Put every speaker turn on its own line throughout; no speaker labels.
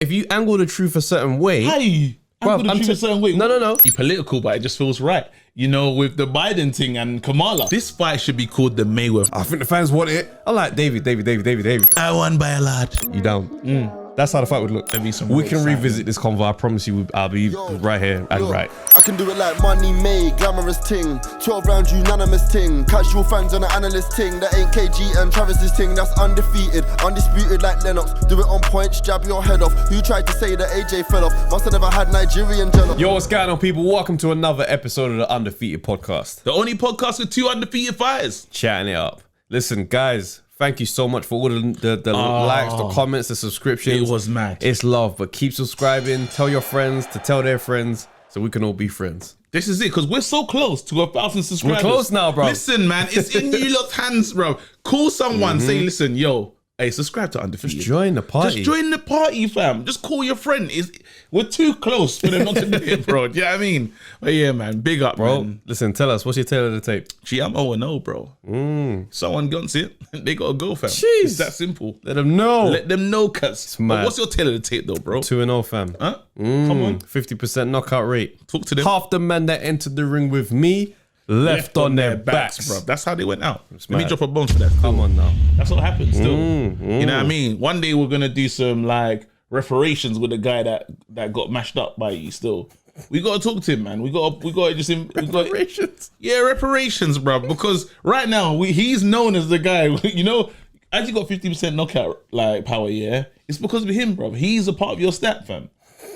If you angle the truth a certain way,
angle the truth a certain way.
No.
Be political, but it just feels right. You know, with the Biden thing and Kamala, this fight should be called the Mayweather.
I think the fans want it. I like David.
I won by a lot.
You down? That's how the fight would look. We can revisit this convo. I promise you, I'll be right here and right.
I can do it like money made, glamorous ting. 12 round unanimous ting. Casual fans on the analyst ting. That ain't KG and Travis's ting. That's undefeated, undisputed like Lennox. Do it on points, jab your head off. Who tried to say that AJ fell off? Must have never had Nigerian jello.
Yo, what's going on, people? Welcome to another episode of the Undefeated podcast.
The only podcast with 2 undefeated fighters.
Chatting it up. Listen, guys. Thank you so much for all the likes, the comments, the subscriptions.
It was mad.
It's love, but keep subscribing. Tell your friends to tell their friends so we can all be friends.
This is it, because we're so close to 1,000 subscribers.
We're close now, bro.
Listen, man, it's in you lot's hands, bro. Call someone, say, listen, yo, hey, subscribe to Undefeated.
Just join the party.
Just join the party, fam. Just call your friend. We're too close for them not to do it, bro. Do you know what I mean? But yeah, man, big up,
bro.
Man.
Listen, tell us, what's your tail of the tape?
Gee, I'm 0-0, bro. Someone guns it, they gotta go, fam.
Jeez.
It's that simple.
Let them know.
Let them know, cuz. What's your tail of the tape, though, bro?
2-0, fam.
Huh? Come on.
50% knockout rate.
Talk to them.
Half the men that entered the ring with me left on their backs,
bro. That's how they went out. Let
mad.
me drop a bomb for that.
Come on now.
That's what happens still. You know what I mean? One day we're gonna do some like reparations with the guy that got mashed up by you still. We gotta talk to him, man. We gotta just
Reparations?
Yeah, reparations, bro. Because right now he's known as the guy, you know, as you got 50% knockout like power, yeah. It's because of him, bro. He's a part of your stat, fam.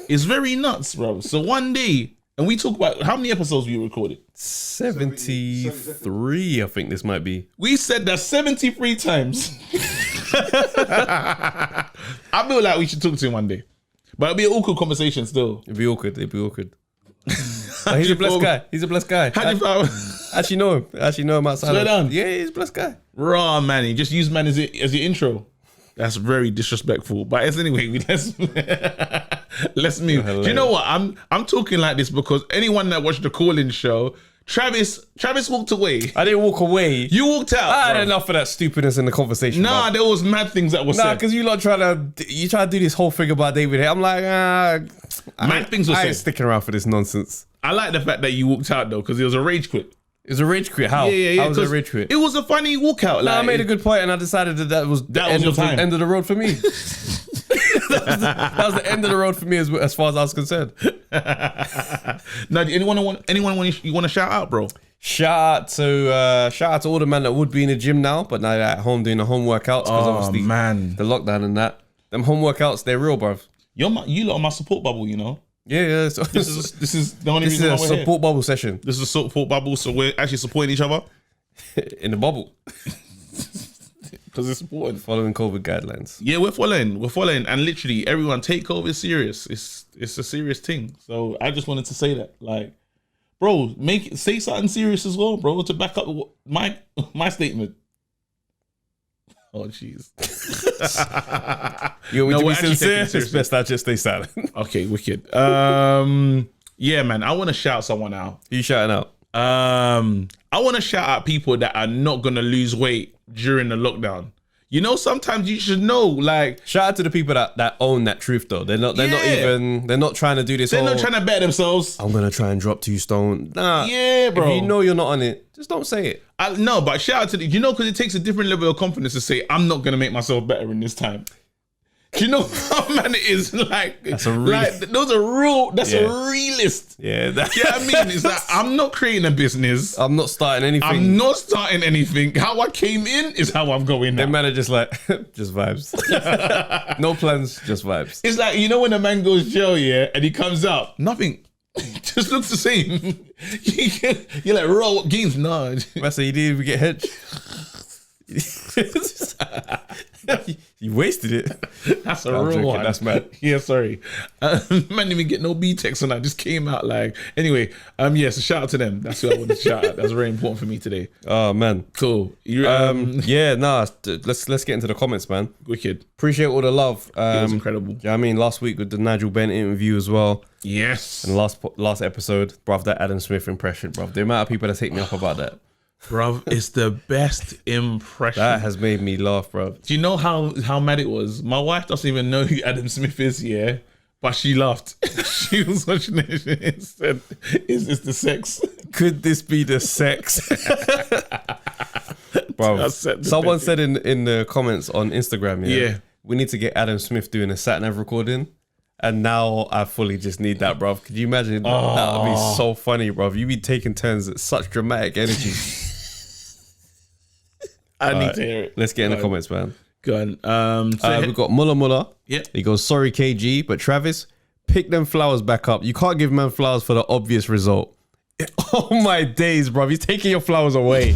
It's very nuts, bro. So one day, and we talk about how many episodes we recorded?
73, I think this might be.
We said that 73 times. I feel like we should talk to him one day. But it'll be an awkward conversation still.
It'd be awkward. But he's a blessed guy. Actually know him outside.
Slow down.
Yeah, he's a blessed guy.
Raw, man. He just used man as your intro. That's very disrespectful. But anyway, let's move. Do you know what? I'm talking like this because anyone that watched the call-in show, Travis walked away.
I didn't walk away.
You walked out.
I had enough of that stupidness in the conversation.
Nah, there was mad things that were said.
Nah, because you try to do this whole thing about David here. I'm like,
mad things were said.
I ain't sticking around for this nonsense.
I like the fact that you walked out though, because it was a rage quit.
It was a rage quit. How?
Yeah.
How was it a rage quit?
It was a funny walkout.
I made a good point and I decided that was the end of the road for me. that was the end of the road for me as far as I was concerned.
Now, anyone you want to shout out, bro?
Shout out to all the men that would be in the gym now, but now they're at home doing the home workouts because obviously the lockdown and that. Them home workouts, they're real, bruv.
You lot are my support bubble, you know.
Yeah. So
this is the only reason why we're here.
This is a support bubble session.
This is a support bubble, so we're actually supporting each other
in the bubble
because it's important.
Following COVID guidelines.
Yeah, we're following, and literally everyone take COVID serious. It's a serious thing. So I just wanted to say that, like, bro, say something serious as well, bro, to back up my statement. Oh, jeez.
You want me to be sincere? It's best I just stay silent.
Okay, wicked. Yeah, man, I want to shout someone out.
Who you shouting out?
I want to shout out people that are not going to lose weight during the lockdown. You know, sometimes you should know, like...
Shout out to the people that own that truth, though. They're not trying to do this.
They're not trying to better themselves.
I'm going to try and drop 2 stone. Nah.
Yeah, bro.
If you know you're not on it, just don't say it.
No, but shout out to the... You know, because it takes a different level of confidence to say, I'm not going to make myself better in this time. Do you know how man it is? Like, that's a realist. A realist.
Yeah.
You know what I mean? It's like, I'm not creating a business.
I'm not starting anything.
How I came in is how I'm going now.
Them man are just like, just vibes. No plans, just vibes.
It's like, you know when a man goes jail, yeah, and he comes out, nothing. Just looks the same. You're like, raw, what games? No.
I say, you didn't even get hitched. You wasted it.
That's a real one.
That's mad.
Yeah, sorry. Man didn't even get no B-text on that. Just came out like... Anyway, so shout out to them. That's who I wanted to shout out. That's very important for me today.
Oh, man.
Cool.
Let's get into the comments, man.
Wicked.
Appreciate all the love.
It was incredible.
Yeah, I mean, last week with the Nigel Benn interview as well.
Yes.
And last episode, bruv, that Adam Smith impression, bruv. The amount of people that take me up about that.
Bruv, it's the best impression.
That has made me laugh, bro.
Do you know how mad it was? My wife doesn't even know who Adam Smith is, yeah? But she laughed. She was watching it and said, is this the sex?
Could this be the sex? Bro, someone said in the comments on Instagram, yeah, we need to get Adam Smith doing a sat-nav recording. And now I fully just need that, bro. Could you imagine? That would be so funny, bro. You be taking turns at such dramatic energy.
I need to hear it.
Let's get in the comments, man.
Go on.
We've got Muller.
Yeah.
He goes, sorry, KG, but Travis, pick them flowers back up. You can't give man flowers for the obvious result. Oh my days, bro. He's taking your flowers away.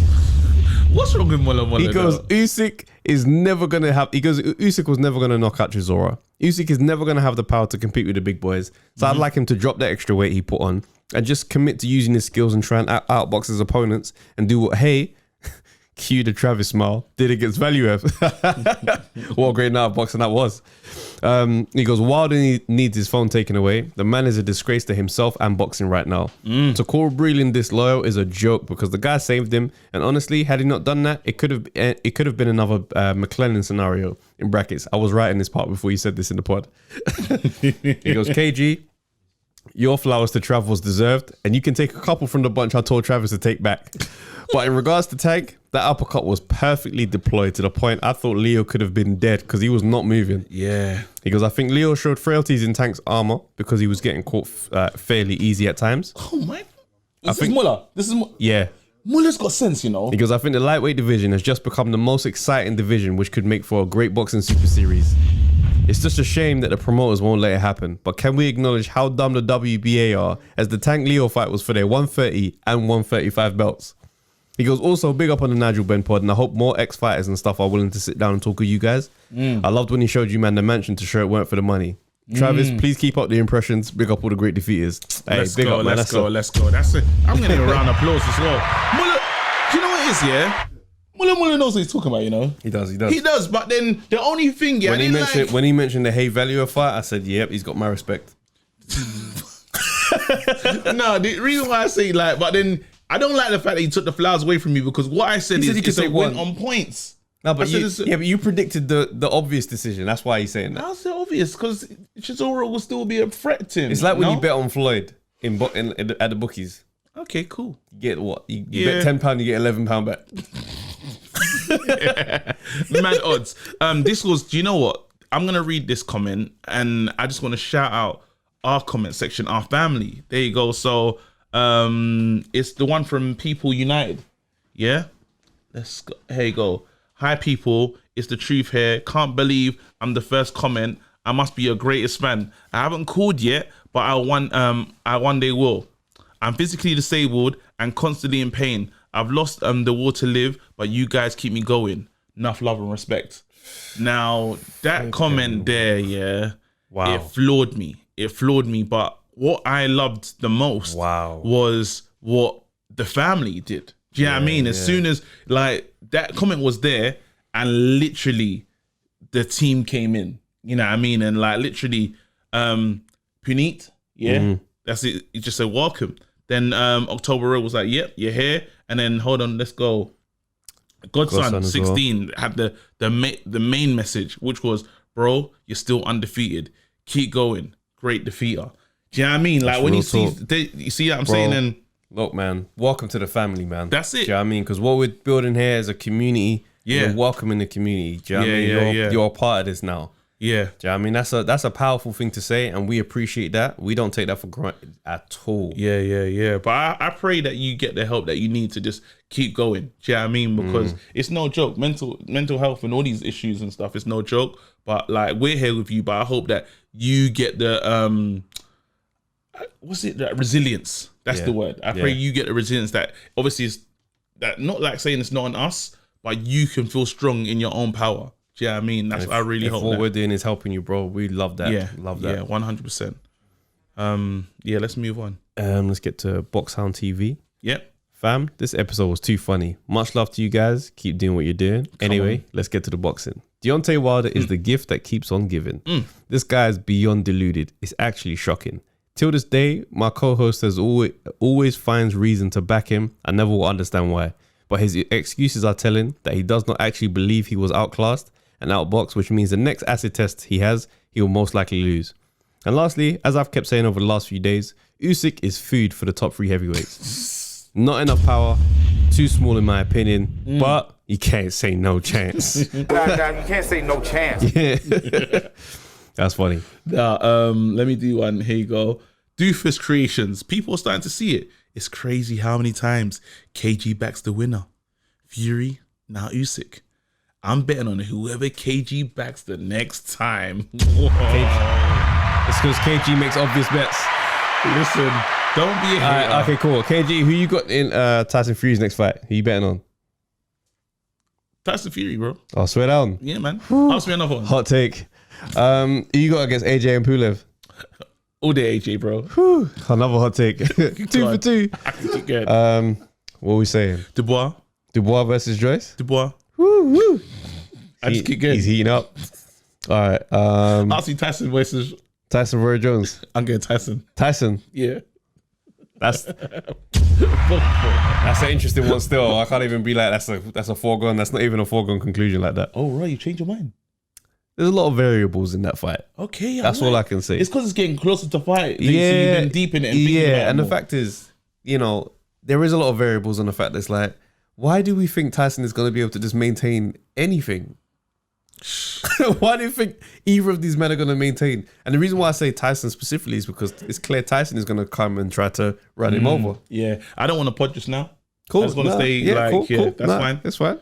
What's wrong with Muller?
He goes, Usyk is never going to have... He goes, Usyk was never going to knock out Chisora. Usyk is never going to have the power to compete with the big boys. So I'd like him to drop that extra weight he put on and just commit to using his skills and try and outbox his opponents and do what Haye, cue the Travis smile, did against Valuev. What a great night of boxing that was. He goes, Wilder needs his phone taken away. The man is a disgrace to himself and boxing right now. To call Breland disloyal is a joke because the guy saved him. And honestly, had he not done that, it could have been another McLennan scenario. In brackets, I was writing this part before you said this in the pod. He goes, KG, your flowers to Trav was deserved, and you can take a couple from the bunch I told Travis to take back. But in regards to Tank, that uppercut was perfectly deployed to the point I thought Leo could have been dead because he was not moving.
Yeah.
He goes, I think Leo showed frailties in Tank's armor because he was getting caught fairly easy at times.
Oh my. This is Muller.
Yeah.
Muller's got sense, you know.
He goes, I think the lightweight division has just become the most exciting division, which could make for a great boxing super series. It's just a shame that the promoters won't let it happen. But can we acknowledge how dumb the WBA are, as the Tank Leo fight was for their 130 and 135 belts? He goes, also big up on the Nigel Ben pod, and I hope more ex-fighters and stuff are willing to sit down and talk with you guys. I loved when he showed you man the mansion to show it weren't for the money. Travis, please keep up the impressions. Big up all the great defeaters. Hey,
let's go. That's it. I'm getting a round of applause as well. Muller, do you know what it is, yeah? Muller knows what he's talking about, you know?
He does.
He does, but then the only thing, yeah,
when he mentioned the Haye Value fight, I said, yep, he's got my respect.
No, the reason why I say but then I don't like the fact that he took the flowers away from me because what I said is it's a win on points.
No, but you predicted the obvious decision. That's why he's saying that.
That's the obvious because Chisora will still be a threat to him.
It's like when you bet on Floyd at the bookies.
Okay, cool.
You get what? You bet £10, you get £11 bet.
Mad odds. This was, do you know what? I'm going to read this comment and I just want to shout out our comment section, our family. There you go. So it's the one from People United. Yeah? Let's go. Here you go. Hi people, it's the truth here. Can't believe I'm the first comment. I must be your greatest fan. I haven't called yet, but I one day will. I'm physically disabled and constantly in pain. I've lost the will to live, but you guys keep me going. Enough love and respect. Now, that comment there, yeah, wow. It floored me. But what I loved the most was what the family did. Do you know what I mean? As soon as, that comment was there and literally the team came in. You know what I mean? And, literally, Puneet, that's it. He just said, welcome. Then October Road was like, yep, you're here. And then, hold on, let's go. Godson 16 had the main message, which was, bro, you're still undefeated. Keep going. Great defeater. Do you know what I mean? Like, when you see what I'm saying? And
look, man, welcome to the family, man.
That's it.
Do you know what I mean? Because what we're building here is a community. Yeah. We're welcoming the community. Do you know what I mean? You're a part of this now. Yeah. Do you know what I mean? That's a powerful thing to say, and we appreciate that. We don't take that for granted at all.
Yeah. But I pray that you get the help that you need to just keep going. Do you know what I mean? Because it's no joke. Mental health and all these issues and stuff, it's no joke. But we're here with you, but I hope that you get the resilience. That's the word. I pray you get the resilience that obviously is that, not like saying it's not on us, but you can feel strong in your own power. Do you know what I mean? That's what I really hope.
What we're doing is helping you, bro. We love that.
Yeah.
Love that.
Yeah, 100%. Let's move on.
Let's get to Boxhound TV.
Yep.
Fam, this episode was too funny. Much love to you guys. Keep doing what you're doing. Anyway, let's get to the boxing. Deontay Wilder is the gift that keeps on giving. This guy is beyond deluded. It's actually shocking. Till this day, my co-host has always finds reason to back him. I never will understand why. but his excuses are telling that he does not actually believe he was outclassed and outboxed, which means the next acid test he has, he will most likely lose. And lastly, as I've kept saying over the last few days, Usyk is food for the top 3 heavyweights. Not enough power, too small in my opinion, but you can't say no chance.
You can't say no chance.
Yeah. That's funny.
Let me do one. Here you go. Doofus Creations. People are starting to see it. It's crazy how many times KG backs the winner. Fury, now Usyk. I'm betting on whoever KG backs the next time.
It's because KG makes obvious bets.
Listen, don't be a hater.
Okay, cool. KG, who you got in Tyson Fury's next fight? Who you betting on?
Tyson Fury, bro.
Oh, swear down.
Yeah, man. Ask me another one.
Hot take. Who you got against AJ and Pulev?
All day AJ, bro.
Whew. Another hot take. 2 for 2.
I can keep going.
What are we saying?
Dubois
versus Joyce?
Dubois.
Woo.
I just keep going.
He's heating up. All right.
I'll see Tyson versus
Tyson Roy Jones.
I'm getting Tyson.
Tyson.
Yeah.
That's an interesting one still. I can't even be like that's a foregone. That's not even a foregone conclusion like that.
Oh, right. You changed your mind.
There's a lot of variables in that fight.
Okay.
That's all I can say.
It's because it's getting closer to fight. So
Yeah.
you've been deep in it. And thinking about it
and the
more.
fact is, there is a lot of variables on the fact that it's like, why do we think Tyson is going to be able to just maintain anything? Why do you think either of these men are going to maintain? And the reason why I say Tyson specifically is because it's clear Tyson is going to come and try to run him over.
Yeah. I don't want to pod just now.
Cool.
I just want to stay that's fine.
That's fine.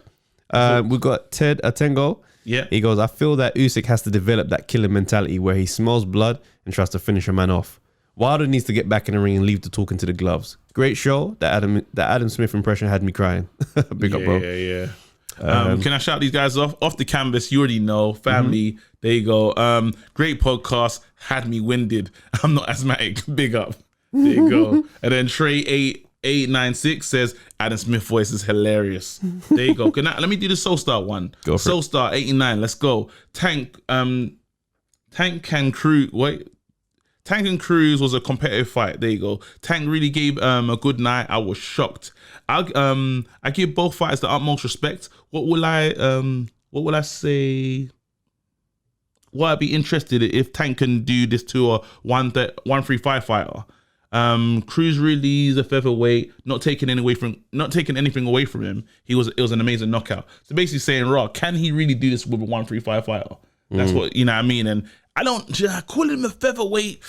We've got Ted Atengo.
Yeah.
He goes, I feel that Usyk has to develop that killer mentality where he smells blood and tries to finish a man off. Wilder needs to get back in the ring and leave the talking to the gloves. Great show. That Adam Smith impression had me crying. Big up, bro.
Yeah. Can I shout these guys off the canvas? You already know, family. There you go. Great podcast. Had me winded. I'm not asthmatic. Big up. There you go. And then Trey 8896 says Adam Smith voice is hilarious. There you go. Let me do the Soul Star one.
Go for
Soul
it.
Star 89. Let's go. Tank and Cruise was a competitive fight. There you go. Tank really gave a good night. I was shocked. I give both fighters the utmost respect. What will I say? What I'd be interested in if Tank can do this to a 135 fighter. Cruz really is a featherweight, not taking anything away from him. It was an amazing knockout. So basically saying, raw, can he really do this with a 135 fighter? That's what, you know what I mean? And I call him a featherweight.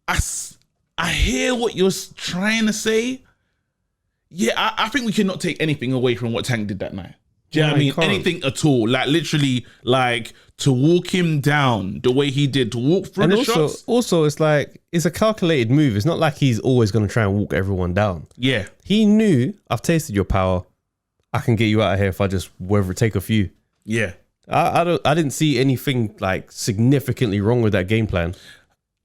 I hear what you're trying to say. Yeah, I think we cannot take anything away from what Tank did that night. Do you know what I mean? Anything at all. Like literally, like to walk him down the way he did, to walk through the shots.
Also, it's like, it's a calculated move. It's not like he's always going to try and walk everyone down.
Yeah.
He knew, I've tasted your power. I can get you out of here if I just take a few.
Yeah.
I didn't see anything like significantly wrong with that game plan.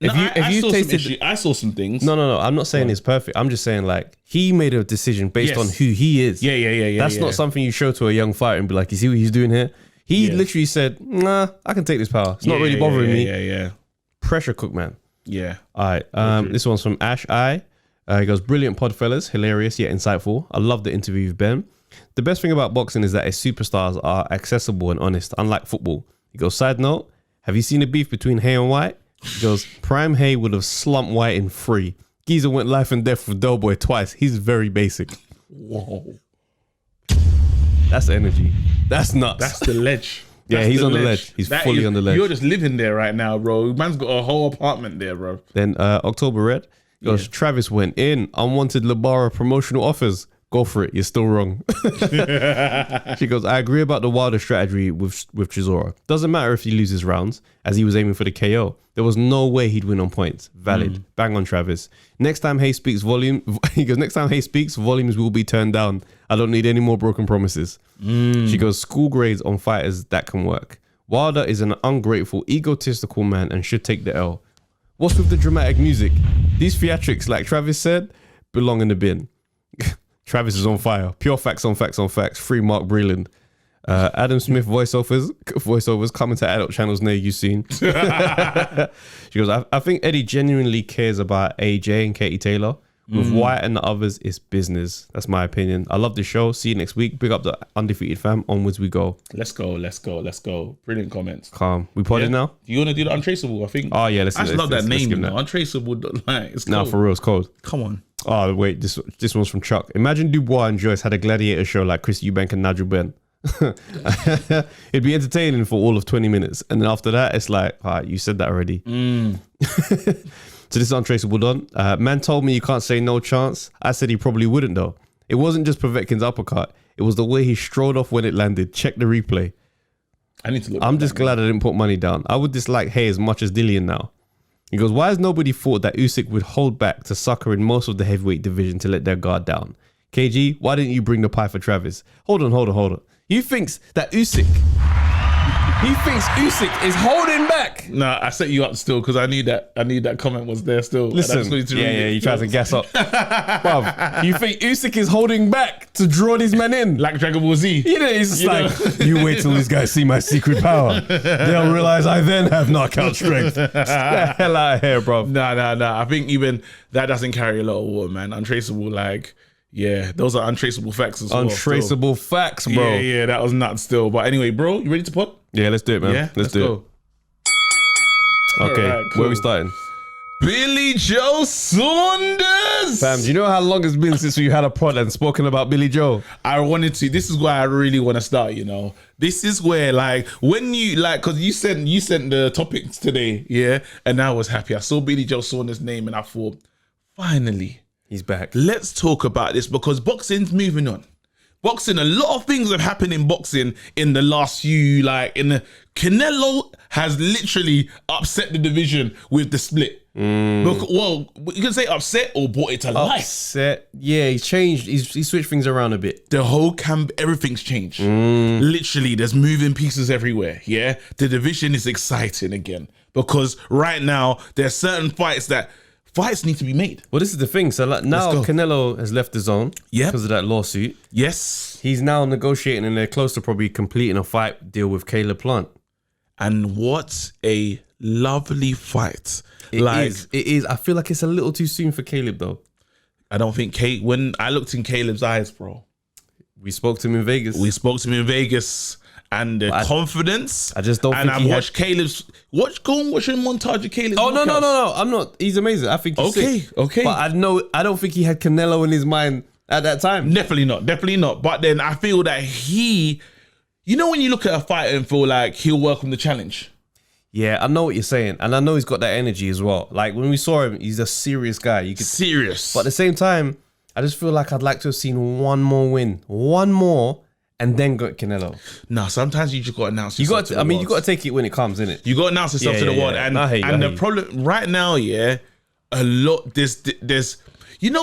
I saw some things.
No. I'm not saying it's perfect. I'm just saying like he made a decision based on who he is.
Yeah.
That's not something you show to a young fighter and be like, you see what he's doing here? He literally said, nah, I can take this power. It's not really bothering me.
Yeah.
Pressure cook, man.
Yeah.
All right. This one's from Ash I. He goes, brilliant pod, fellas. Hilarious yet insightful. I love the interview with Ben. The best thing about boxing is that its superstars are accessible and honest, unlike football. He goes, side note, have you seen the beef between Haye and White? He goes, Prime Haye would have slumped White in 3. Geezer went life and death with Doughboy twice. He's very basic.
Whoa.
That's energy. That's nuts.
That's the ledge.
Yeah, he's on the ledge. He's fully on the ledge.
You're just living there right now, bro. Man's got a whole apartment there, bro.
Then October Red goes, Travis went in. Unwanted Labara promotional offers. Go for it. You're still wrong. She goes, I agree about the Wilder strategy with Chisora. Doesn't matter if he loses rounds, as he was aiming for the KO. There was no way he'd win on points. Valid. Bang on Travis. Next time Haye speaks he goes, next time Haye speaks, volumes will be turned down. I don't need any more broken promises. She goes, school grades on fighters that can work. Wilder is an ungrateful, egotistical man and should take the L. What's with the dramatic music? These theatrics, like Travis said, belong in the bin. Travis is on fire. Pure facts on facts on facts. Free Mark Breland. Adam Smith voiceovers coming to adult channels near you soon. She goes, I think Eddie genuinely cares about AJ and Katie Taylor. With Wyatt and the others, it's business. That's my opinion. I love the show. See you next week. Big up the Undefeated fam. Onwards we go.
Let's go. Brilliant comments.
Calm. We potted now?
You want to do the Untraceable, I think?
Oh, yeah.
I just love that name, you know. Untraceable, like, it's cold.
No, for real, it's cold.
Come on.
Oh, wait. This one's from Chuck. Imagine Dubois and Joyce had a gladiator show like Chris Eubank and Nigel Benn. It'd be entertaining for all of 20 minutes. And then after that, it's like, all right, you said that already. So this is Untraceable done. Man told me you can't say no chance. I said he probably wouldn't though. It wasn't just Povetkin's uppercut. It was the way he strode off when it landed. Check the replay.
I need to look.
I'm just glad I didn't put money down. I would dislike Haye as much as Dillian now. He goes, why has nobody thought that Usyk would hold back to sucker in most of the heavyweight division to let their guard down? KG, why didn't you bring the pie for Travis? Hold on. He thinks that Usyk is holding back.
No, I set you up still because I knew that comment was there still.
Listen, you tried to gas up. Bruv, you think Usyk is holding back to draw these men in?
Like Dragon Ball Z.
You know, he's just like, you wait till these guys see my secret power. They'll realize I then have knockout strength. Get the hell out of here, bro.
No. I think even that doesn't carry a lot of water, man. Untraceable, like... Yeah, those are untraceable facts as well.
Untraceable facts, bro.
Yeah, that was nuts still. But anyway, bro, you ready to put?
Yeah, let's do it, man.
Yeah,
let's do it. Okay,
right, cool.
Where are we starting?
Billy Joe Saunders.
Fam, do you know how long it's been since we had a pod and spoken about Billy Joe?
I wanted to. This is where I really want to start, you know. This is where, like, when you, like, because you sent the topics today, yeah, and I was happy. I saw Billy Joe Saunders' name and I thought, finally.
He's back.
Let's talk about this because boxing's moving on. Boxing, a lot of things have happened in boxing in the last few, Canelo has literally upset the division with the split. Well, you can say upset or brought it to life.
Upset. Yeah, he's changed. He switched things around a bit.
The whole camp, everything's changed. Literally, there's moving pieces everywhere. Yeah, the division is exciting again because right now there's certain fights need to be made.
Well, this is the thing. So now Canelo has left the zone because of that lawsuit.
Yes.
He's now negotiating and they're close to probably completing a fight deal with Caleb Plant.
And what a lovely fight.
It is. I feel like it's a little too soon for Caleb though.
I don't think when I looked in Caleb's eyes, bro.
We spoke to him in Vegas.
And the confidence.
I just don't think
I've watched Caleb's... Go and watch a montage of Caleb's
knockouts. No. I'm not. He's amazing. I think he's sick.
Okay.
But I don't think he had Canelo in his mind at that time.
Definitely not. But then I feel that he... You know when you look at a fighter and feel like he'll welcome the challenge?
Yeah, I know what you're saying. And I know he's got that energy as well. Like when we saw him, he's a serious guy.
Serious.
But at the same time, I just feel like I'd like to have seen one more win. One more. And then got Canelo.
No, sometimes you just got to announce yourself to the world.
You got to take it when it comes, innit?
You got to announce yourself to the world. And the problem right now, a lot, there's,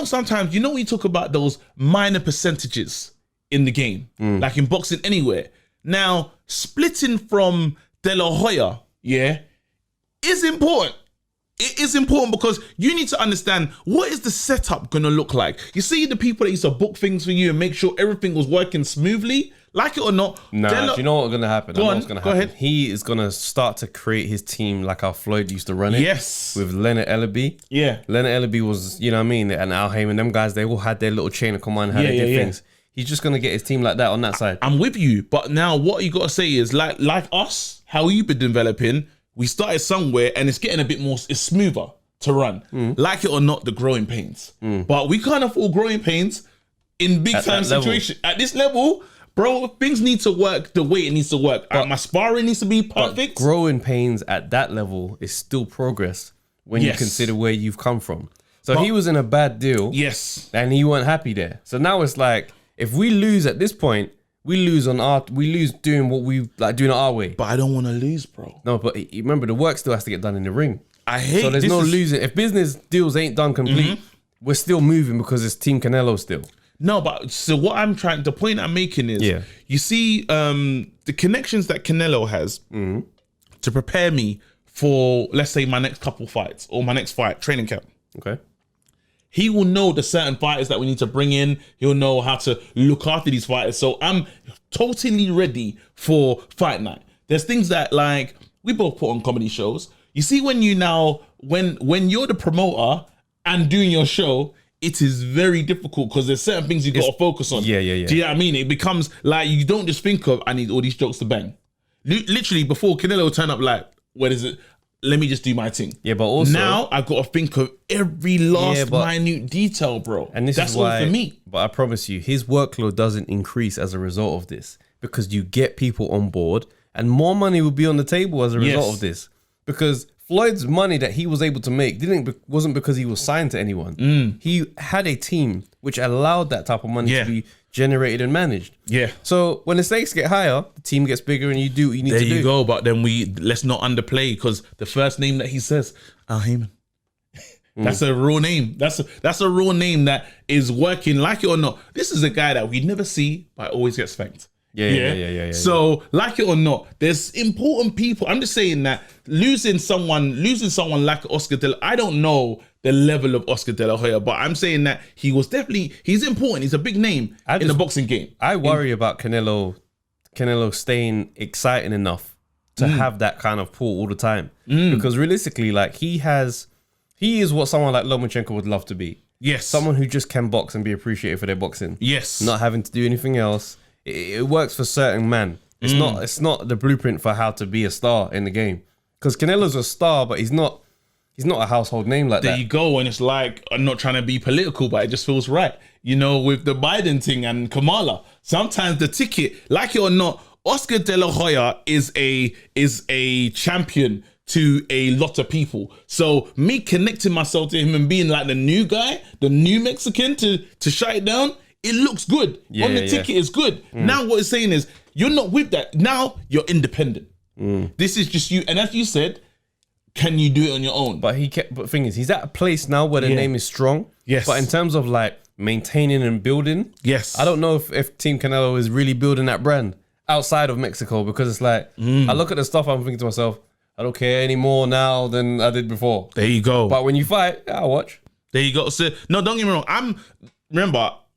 sometimes, when you talk about those minor percentages in the game, like in boxing anywhere. Now, splitting from De La Hoya, is important. It is important because you need to understand what is the setup going to look like. You see the people that used to book things for you and make sure everything was working smoothly, like it or not.
Nah, do you know what's going to happen?
Go ahead.
He is going to start to create his team like how Floyd used to run it.
Yes.
With Leonard Ellaby.
Yeah.
Leonard Ellaby was, you know what I mean? And Al Haymon, them guys, they all had their little chain of command, how they did things. He's just going to get his team like that on that side.
I'm with you. But now what you got to say is like us, how you've been developing, we started somewhere and it's getting a bit more, it's smoother to run. Like it or not, the growing pains. But we can't afford growing pains in big time situations. At this level, bro, things need to work the way it needs to work. My sparring needs to be perfect.
But growing pains at that level is still progress when you consider where you've come from. So he was in a bad deal.
Yes.
And he weren't happy there. So now it's like, if we lose at this point, we lose doing what we like doing it our way.
But I don't want to lose, bro.
No, but remember the work still has to get done in the ring. So there's no losing. If business deals ain't done complete, we're still moving because it's Team Canelo still.
No, but so what the point I'm making is, you see the connections that Canelo has to prepare me for, let's say, my next couple fights or my next fight, training camp.
Okay.
He will know the certain fighters that we need to bring in. He'll know how to look after these fighters. So I'm totally ready for fight night. There's things that like we both put on comedy shows. You see when you're the promoter and doing your show, it is very difficult because there's certain things you got to focus on.
Yeah.
Do you know what I mean? It becomes like you don't just think of, I need all these jokes to bang. Literally, before Canelo turned up, like, what is it? Let me just do my thing.
Yeah, but also
now I've got to think of every last minute detail, bro.
And that's
why, all for me.
But I promise you, his workload doesn't increase as a result of this because you get people on board and more money will be on the table as a result of this. Because Floyd's money that he was able to make wasn't because he was signed to anyone. He had a team which allowed that type of money to be generated and managed. Yeah. So when the stakes get higher, the team gets bigger and you do what you need to do.
There you go. But then let's not underplay because the first name that he says, Heyman. That's a raw name. That's a raw name that is working, like it or not. This is a guy that we never see, but always gets thanked. Yeah. So, like it or not, there's important people. I'm just saying that losing someone like Oscar De La Hoya, I don't know the level of Oscar De La Hoya, but I'm saying that he's important. He's a big name in the boxing game.
I worry about Canelo staying exciting enough to have that kind of pull all the time. Because realistically, like he is what someone like Lomachenko would love to be.
Yes.
Someone who just can box and be appreciated for their boxing.
Yes.
Not having to do anything else. It works for certain men. It's not the blueprint for how to be a star in the game. Because Canelo's a star, but he's not a household name like that.
There you go. And it's like, I'm not trying to be political, but it just feels right. You know, with the Biden thing and Kamala, sometimes the ticket, like it or not, Oscar De La Hoya is a champion to a lot of people. So me connecting myself to him and being like the new guy, the new Mexican to shut it down, it looks good. On the ticket, it's good. Now what it's saying is, you're not with that. Now you're independent. This is just you. And as you said, can you do it on your own?
But the thing is, he's at a place now where the name is strong.
Yes.
But in terms of like maintaining and building,
yes,
I don't know if Team Canelo is really building that brand outside of Mexico, because it's like, I look at the stuff, I'm thinking to myself, I don't care any more now than I did before.
There you go.
But when you fight, I'll watch.
There you go. So, no, don't get me wrong.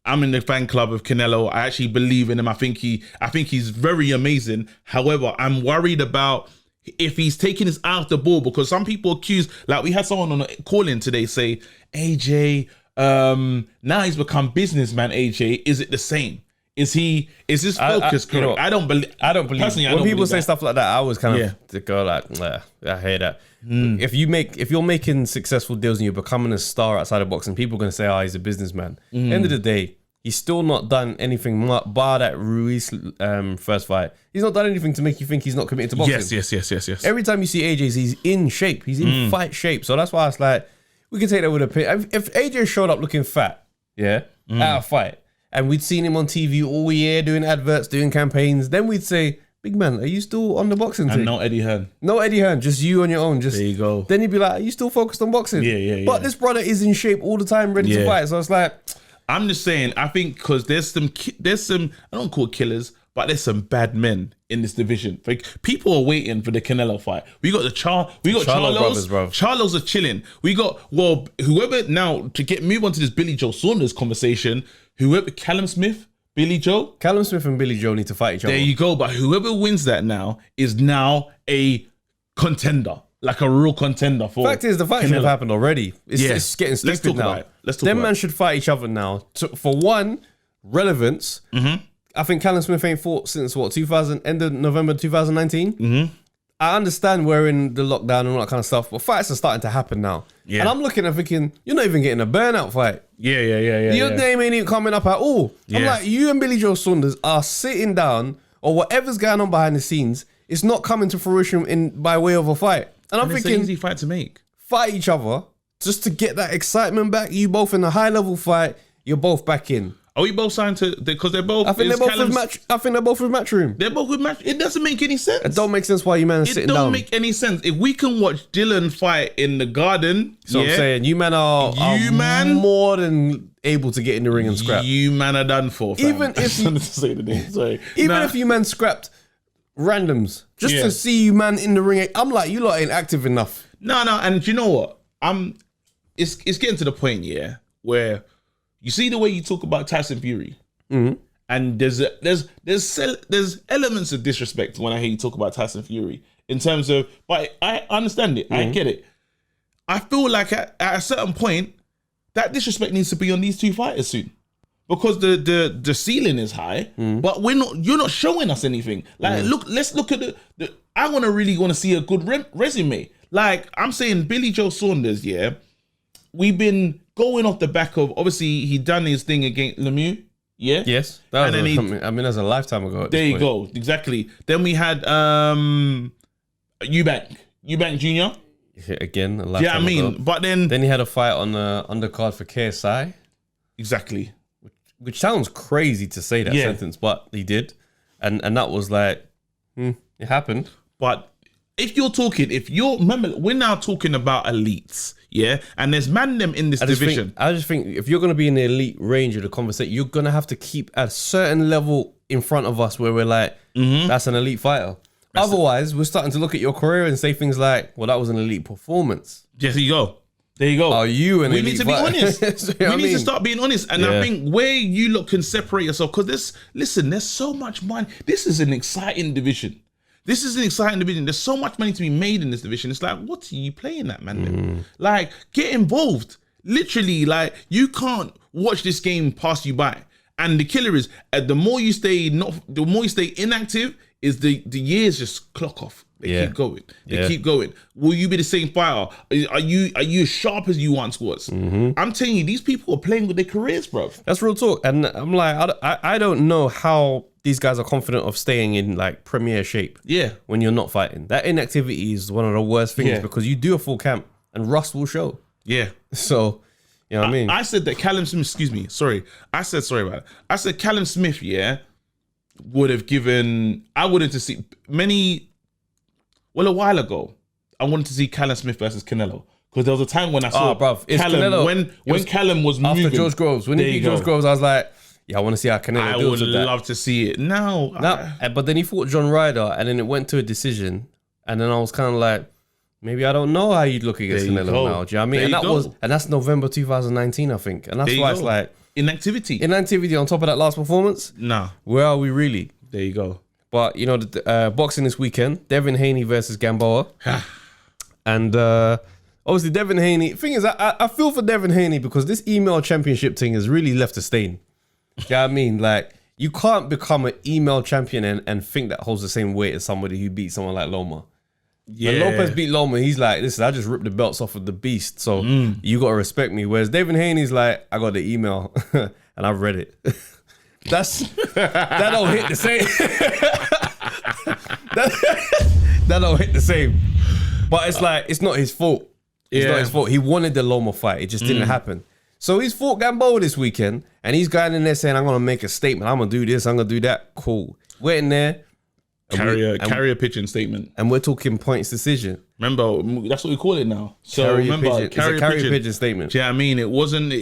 I'm in the fan club of Canelo. I actually believe in him. I think he's very amazing. However, I'm worried about if he's taking his eye off the ball, because some people accuse, like we had someone on a call-in today say, AJ, now he's become businessman, AJ. Is it the same? Is his focus correct?
You know, I don't believe.
Personally,
when people say stuff like that, I always kind of go like, I hear that. If you're making successful deals and you're becoming a star outside of boxing, people are going to say, he's a businessman. At the end of the day, he's still not done anything bar that Ruiz first fight. He's not done anything to make you think he's not committed to boxing.
Yes.
Every time you see AJ's, he's in shape. He's in fight shape. So that's why it's like, we can take that with a pin. If AJ showed up looking fat, at a fight, and we'd seen him on TV all year doing adverts, doing campaigns, then we'd say, big man, are you still on the boxing team?
And no Eddie Hearn.
No Eddie Hearn, just you on your own. There you go. Then you'd be like, are you still focused on boxing?
Yeah.
But this brother is in shape all the time, ready to fight. So it's like,
I'm just saying, I think because there's some, I don't call it killers, but there's some bad men in this division. Like, people are waiting for the Canelo fight. We got Charlos brothers, bro. Charlos are chilling. We got, whoever now, move on to this Billy Joe Saunders conversation, whoever, Callum Smith, Billy Joe.
Callum Smith and Billy Joe need to fight each other.
There you go. But whoever wins that now is now a contender. Like a real contender for.
Fact is, the fight should have happened already. It's getting stupid.
Let's talk
now.
about it.
Them men should fight each other now. For one, relevance. I think Callum Smith ain't fought since end of November 2019. I understand we're in the lockdown and all that kind of stuff, but fights are starting to happen now. And I'm looking and thinking, you're not even getting a burnout fight. Your name ain't even coming up at all. I'm like, you and Billy Joe Saunders are sitting down, or whatever's going on behind the scenes, it's not coming to fruition by way of a fight. And I'm thinking,
it's an easy fight to make.
Fight each other just to get that excitement back. You both in a high level fight, you're both back in.
Are we both signed to? Because they're both.
I think they're both with Match. I think they're both with Matchroom.
They're both with Match. It doesn't make any sense.
It don't make sense why you man are sitting down.
It don't make any sense. If we can watch Dylan fight in the garden,
so I'm saying you man are more than able to get in the ring and scrap.
You man are done for. Fam.
Even if you
say the name, sorry.
If you man scrapped randoms just to see you man in the ring, I'm like, you lot ain't active enough.
No, and do you know what? It's getting to the point, where you see the way you talk about Tyson Fury. And there's elements of disrespect when I hear you talk about Tyson Fury in terms of, but I understand it. I get it. I feel like at a certain point, that disrespect needs to be on these two fighters soon. Because the ceiling is high, but you're not showing us anything. Like, let's look at the I really want to see a good resume. Like, I'm saying Billy Joe Saunders, yeah, we've been going off the back of, obviously, he done his thing against Lemieux, yeah?
Yes. That was a lifetime ago.
There you go, exactly. Then we had Eubank Jr.
Again, a lifetime ago.
But then
he had a fight on the undercard for KSI.
Exactly.
Which sounds crazy to say that sentence, but he did. And that was like, it happened.
But remember, we're now talking about elites, yeah? And there's them in this division.
I just think if you're going to be in the elite range of the conversation, you're going to have to keep a certain level in front of us where we're like, that's an elite fighter. Otherwise, we're starting to look at your career and say things like, well, that was an elite performance.
Yes, there you go. There you go.
Are you an elite
We need to be honest. We need to start being honest. And I think where you lot can separate yourself, because there's so much money. This is an exciting division. There's so much money to be made in this division. It's like, what are you playing at, man? Like, get involved. Literally, like, you can't watch this game pass you by. And the killer is, the more you stay inactive, is the years just clock off. They keep going. They keep going. Will you be the same fighter? Are you as sharp as you once was? I'm telling you, these people are playing with their careers, bro.
That's real talk. And I'm like, I don't know how these guys are confident of staying in like premier shape. Yeah. When you're not fighting. That inactivity is one of the worst things because you do a full camp and rust will show. Yeah. So, you know what I mean?
I said that Callum Smith, excuse me, sorry. I said Callum Smith, would have given, I wanted to see a while ago, I wanted to see Callum Smith versus Canelo. Because there was a time when I saw Callum, when Callum was moving.
After George Groves. When he beat George Groves, I was like, I want to see how Canelo deals with that.
I would love to see it.
But then he fought John Ryder and then it went to a decision. And then I was kind of like, maybe I don't know how you'd look against Canelo now. Do you know what I mean? And that's November 2019, I think. And that's why it's like, Inactivity on top of that last performance?
Nah.
Where are we really?
There you go.
But, you know, the boxing this weekend, Devin Haney versus Gamboa. And obviously Devin Haney, thing is, I feel for Devin Haney because this email championship thing has really left a stain. Do you know what I mean? Like, you can't become an email champion and think that holds the same weight as somebody who beat someone like Loma. When Lopez beat Loma, he's like, listen, I just ripped the belts off of the beast, so you got to respect me. Whereas Devin Haney's like, I got the email and I've read it. That don't hit the same. that don't hit the same. But it's like, it's not his fault. It's not his fault. He wanted the Loma fight. It just didn't happen. So he's fought Gamboa this weekend and he's going in there saying, I'm going to make a statement. I'm going to do this. I'm going to do that. Cool. We're in there.
Carrier pigeon statement.
And we're talking points decision.
Remember, that's what we call it now. So carrier
pigeon statement.
Do you know what I mean? It wasn't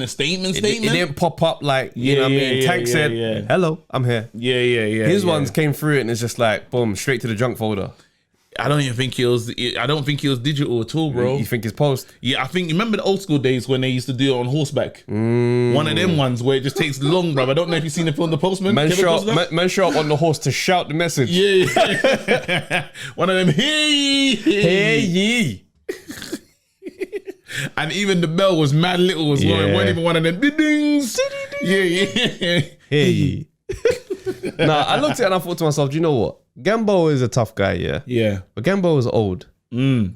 a statement.
It didn't pop up like, you know what I mean? Tank said, hello, I'm here. His ones came through it and it's just like, boom, straight to the junk folder.
I don't think it was digital at all, bro.
You think it's post?
Yeah, I think, remember the old school days when they used to do it on horseback? One of them ones where it just takes long, bro. I don't know if you've seen the film The Postman.
Man show up on the horse to shout the message.
Yeah. One of them, hey ye. And even the bell was mad little as well. It wasn't even one of them dings. Yeah.
Hey ye. Nah, I looked at it and I thought to myself, do you know what? Gamboa is a tough guy, yeah. But Gamboa is old. And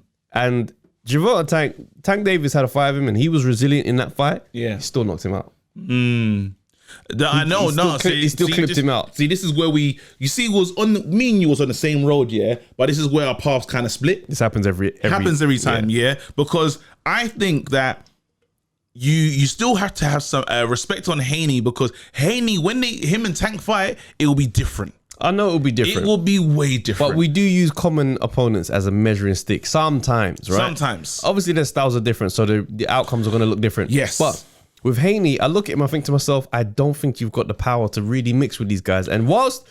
Gervonta Tank Davis had a fight with him and he was resilient in that fight. Yeah. He still knocked him out.
I know,
he still clipped him out.
See, this is where me and you was on the same road, but this is where our paths kind of split.
This happens every
time, because I think that you still have to have some respect on Haney, because Haney, when him and Tank fight, it will be different.
I know it will be different.
It will be way different.
But we do use common opponents as a measuring stick sometimes, right?
Sometimes.
Obviously, their styles are different, so the outcomes are going to look different.
Yes.
But with Haney, I look at him, I think to myself, I don't think you've got the power to really mix with these guys. And whilst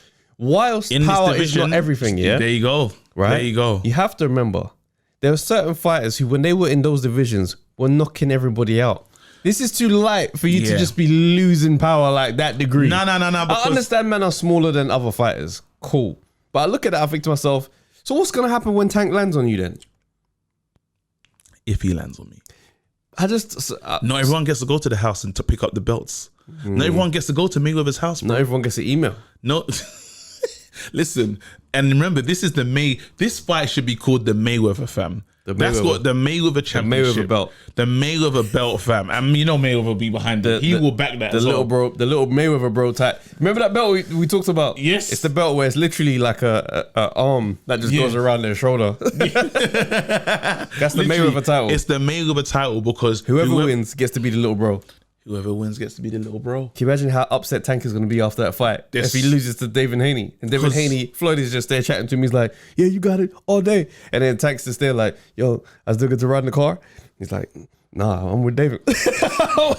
in power division, is not everything,
there you go.
Right?
There you go.
You have to remember, there are certain fighters who, when they were in those divisions, were knocking everybody out. This is too light for you to just be losing power like that degree.
No.
I understand men are smaller than other fighters. Cool. But I look at that, I think to myself, so what's going to happen when Tank lands on you then?
If he lands on me. Not everyone gets to go to the house and to pick up the belts. Not everyone gets to go to Mayweather's house. Bro.
Not everyone gets an email.
No, listen, and remember, this fight should be called the Mayweather, fam. That's what the Mayweather championship.
The Mayweather belt.
The Mayweather belt, fam. And you know Mayweather will be behind it. He will back that.
The little bro, the little Mayweather bro type. Remember that belt we talked about?
Yes.
It's the belt where it's literally like a arm that just goes around their shoulder. That's the Mayweather title.
It's the Mayweather title because
whoever wins gets to be the little bro.
Whoever wins gets to be the little bro.
Can you imagine how upset Tank is going to be after that fight if he loses to Devin Haney? And Devin Haney, Floyd is just there chatting to him. He's like, yeah, you got it all day. And then Tank's just there like, yo, I still get to ride in the car? He's like, nah, I'm with Devin.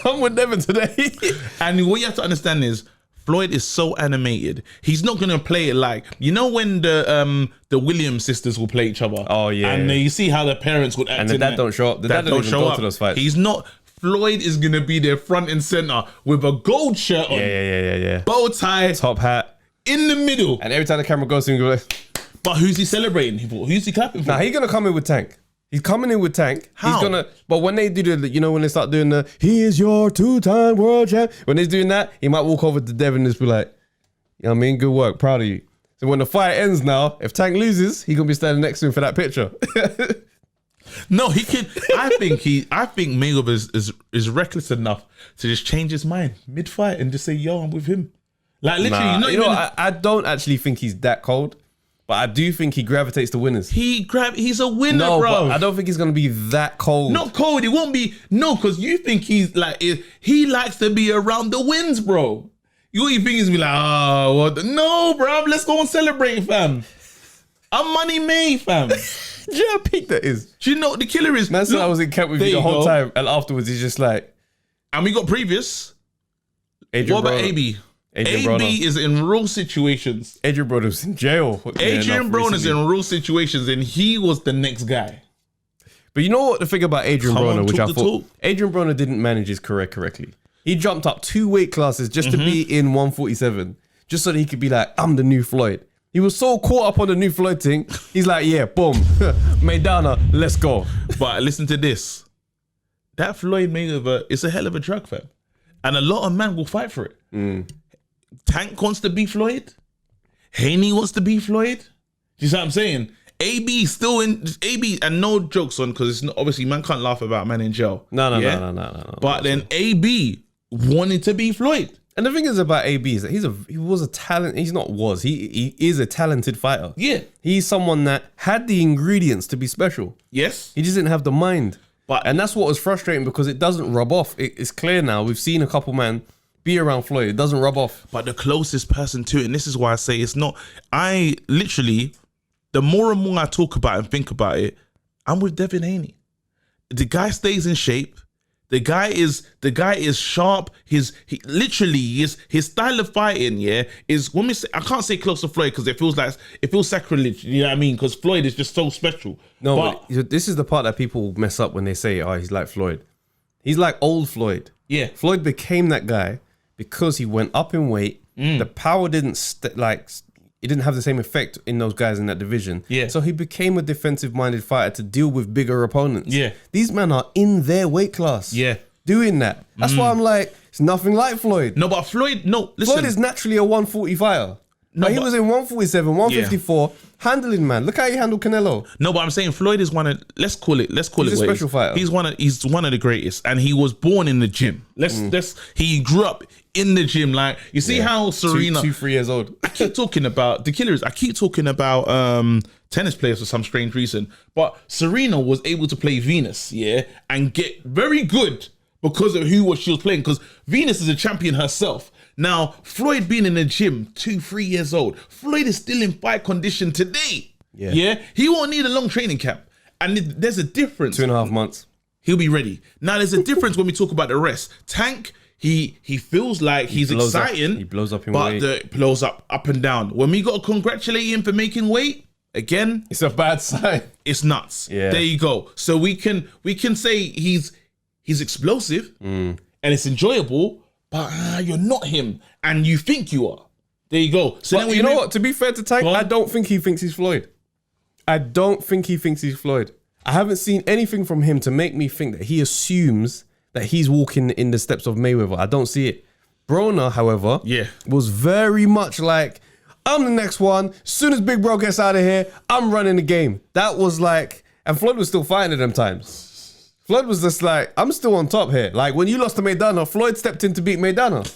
I'm with Devin today.
And what you have to understand is Floyd is so animated. He's not going to play it like, you know when the Williams sisters will play each other?
Oh, yeah.
And you see how their parents would act.
And the dad don't show up. The dad don't even go to those fights.
He's not... Floyd is going to be there front and center with a gold shirt on.
Yeah.
Bow tie.
Top hat.
In the middle.
And every time the camera goes to him, he'll go like...
But who's he celebrating? Who's he clapping for?
Nah, he's going to come in with Tank. He's coming in with Tank.
How?
He's gonna... But when they do the... You know, when they start doing the... He is your 2-time world champ. When he's doing that, he might walk over to Devin and just be like, you know what I mean? Good work. Proud of you. So when the fight ends now, if Tank loses, he's going to be standing next to him for that picture.
No, he can. I think Mayweather is reckless enough to just change his mind mid-fight and just say, "Yo, I'm with him." Like literally,
I don't actually think he's that cold, but I do think he gravitates to winners.
He's a winner,
no,
bro.
But I don't think he's gonna be that cold.
Not cold. He won't be. No, because you think he's like he likes to be around the wins, bro. You think he's be like, oh, what? No, bro. Let's go and celebrate, fam. I'm money made, fam.
Do you know how peak that is?
Do you know what the killer is?
Man said I was in camp with you the whole time, and afterwards he's just like...
And we got previous.
Adrian
what about
Broner.
AB?
Adrian
AB is in real situations.
Adrian Broner's in jail.
Adrian Broner's in real situations, and he was the next guy.
But you know what the thing about Adrian
Come
Broner,
on,
which I
talk the
thought...
talk.
Adrian Broner didn't manage his career correctly. He jumped up 2 weight classes just to be in 147, just so that he could be like, I'm the new Floyd. He was so caught up on the new Floyd thing. He's like, yeah, boom, Maidana, let's go.
But listen to this. That Floyd Mayweather is a hell of a drug, fam. And a lot of men will fight for it. Tank wants to be Floyd. Haney wants to be Floyd. Do you see what I'm saying? AB still in AB, and no jokes on, because it's not, obviously man can't laugh about man in jail.
No.
But then AB wanted to be Floyd.
And the thing is about AB is that he was a talent. He is a talented fighter.
Yeah.
He's someone that had the ingredients to be special.
Yes.
He just didn't have the mind.
But
and that's what was frustrating, because it doesn't rub off. It's clear now. We've seen a couple man be around Floyd. It doesn't rub off.
But the closest person to it, and this is why I say it's not, I literally, the more and more I talk about it and think about it, I'm with Devin Haney. The guy stays in shape. The guy is sharp. His style of fighting, is, when we say, I can't say close to Floyd because it feels sacrilege. You know what I mean? Because Floyd is just so special.
No, but this is the part that people mess up when they say, "Oh, he's like Floyd." He's like old Floyd.
Yeah,
Floyd became that guy because he went up in weight. The power didn't it didn't have the same effect in those guys in that division.
Yeah.
So he became a defensive-minded fighter to deal with bigger opponents.
Yeah.
These men are in their weight class.
Yeah.
Doing that. That's why I'm like, it's nothing like Floyd.
No, but Floyd, no, listen.
Floyd is naturally a 140 fighter.
No,
he
but-
was in 147, 154, handling man. Look how he handled Canelo.
No, but I'm saying Floyd is one of, let's call it
He's a
what it
special
is.
fighter.
He's one of the greatest, and he was born in the gym. He grew up in the gym. Like, you see how Serena,
3 years old.
I keep talking about the killers. I keep talking about tennis players for some strange reason, but Serena was able to play Venus, and get very good because of what she was playing. Because Venus is a champion herself. Now, Floyd being in the gym, 2-3 years old, Floyd is still in fight condition today. Yeah, he won't need a long training camp, and there's a difference.
2.5 months.
He'll be ready. Now, there's a difference when we talk about the rest. Tank, he feels like he's exciting.
He blows up in
but
weight.
blows up and down. When we got to congratulate him for making weight, again,
It's a bad sign.
it's nuts.
Yeah.
There you go. So we can say he's explosive and it's enjoyable, but you're not him, and you think you are. There you go. So
But
then
you know what? To be fair to Tank,
Go on.
I don't think he thinks he's Floyd. I don't think he thinks he's Floyd. I haven't seen anything from him to make me think that he assumes that he's walking in the steps of Mayweather. I don't see it. Broner, however, was very much like, I'm the next one. As soon as Big Bro gets out of here, I'm running the game. That was like, and Floyd was still fighting at them times. Floyd was just like, I'm still on top here. Like when you lost to Maidana, Floyd stepped in to beat Maidana.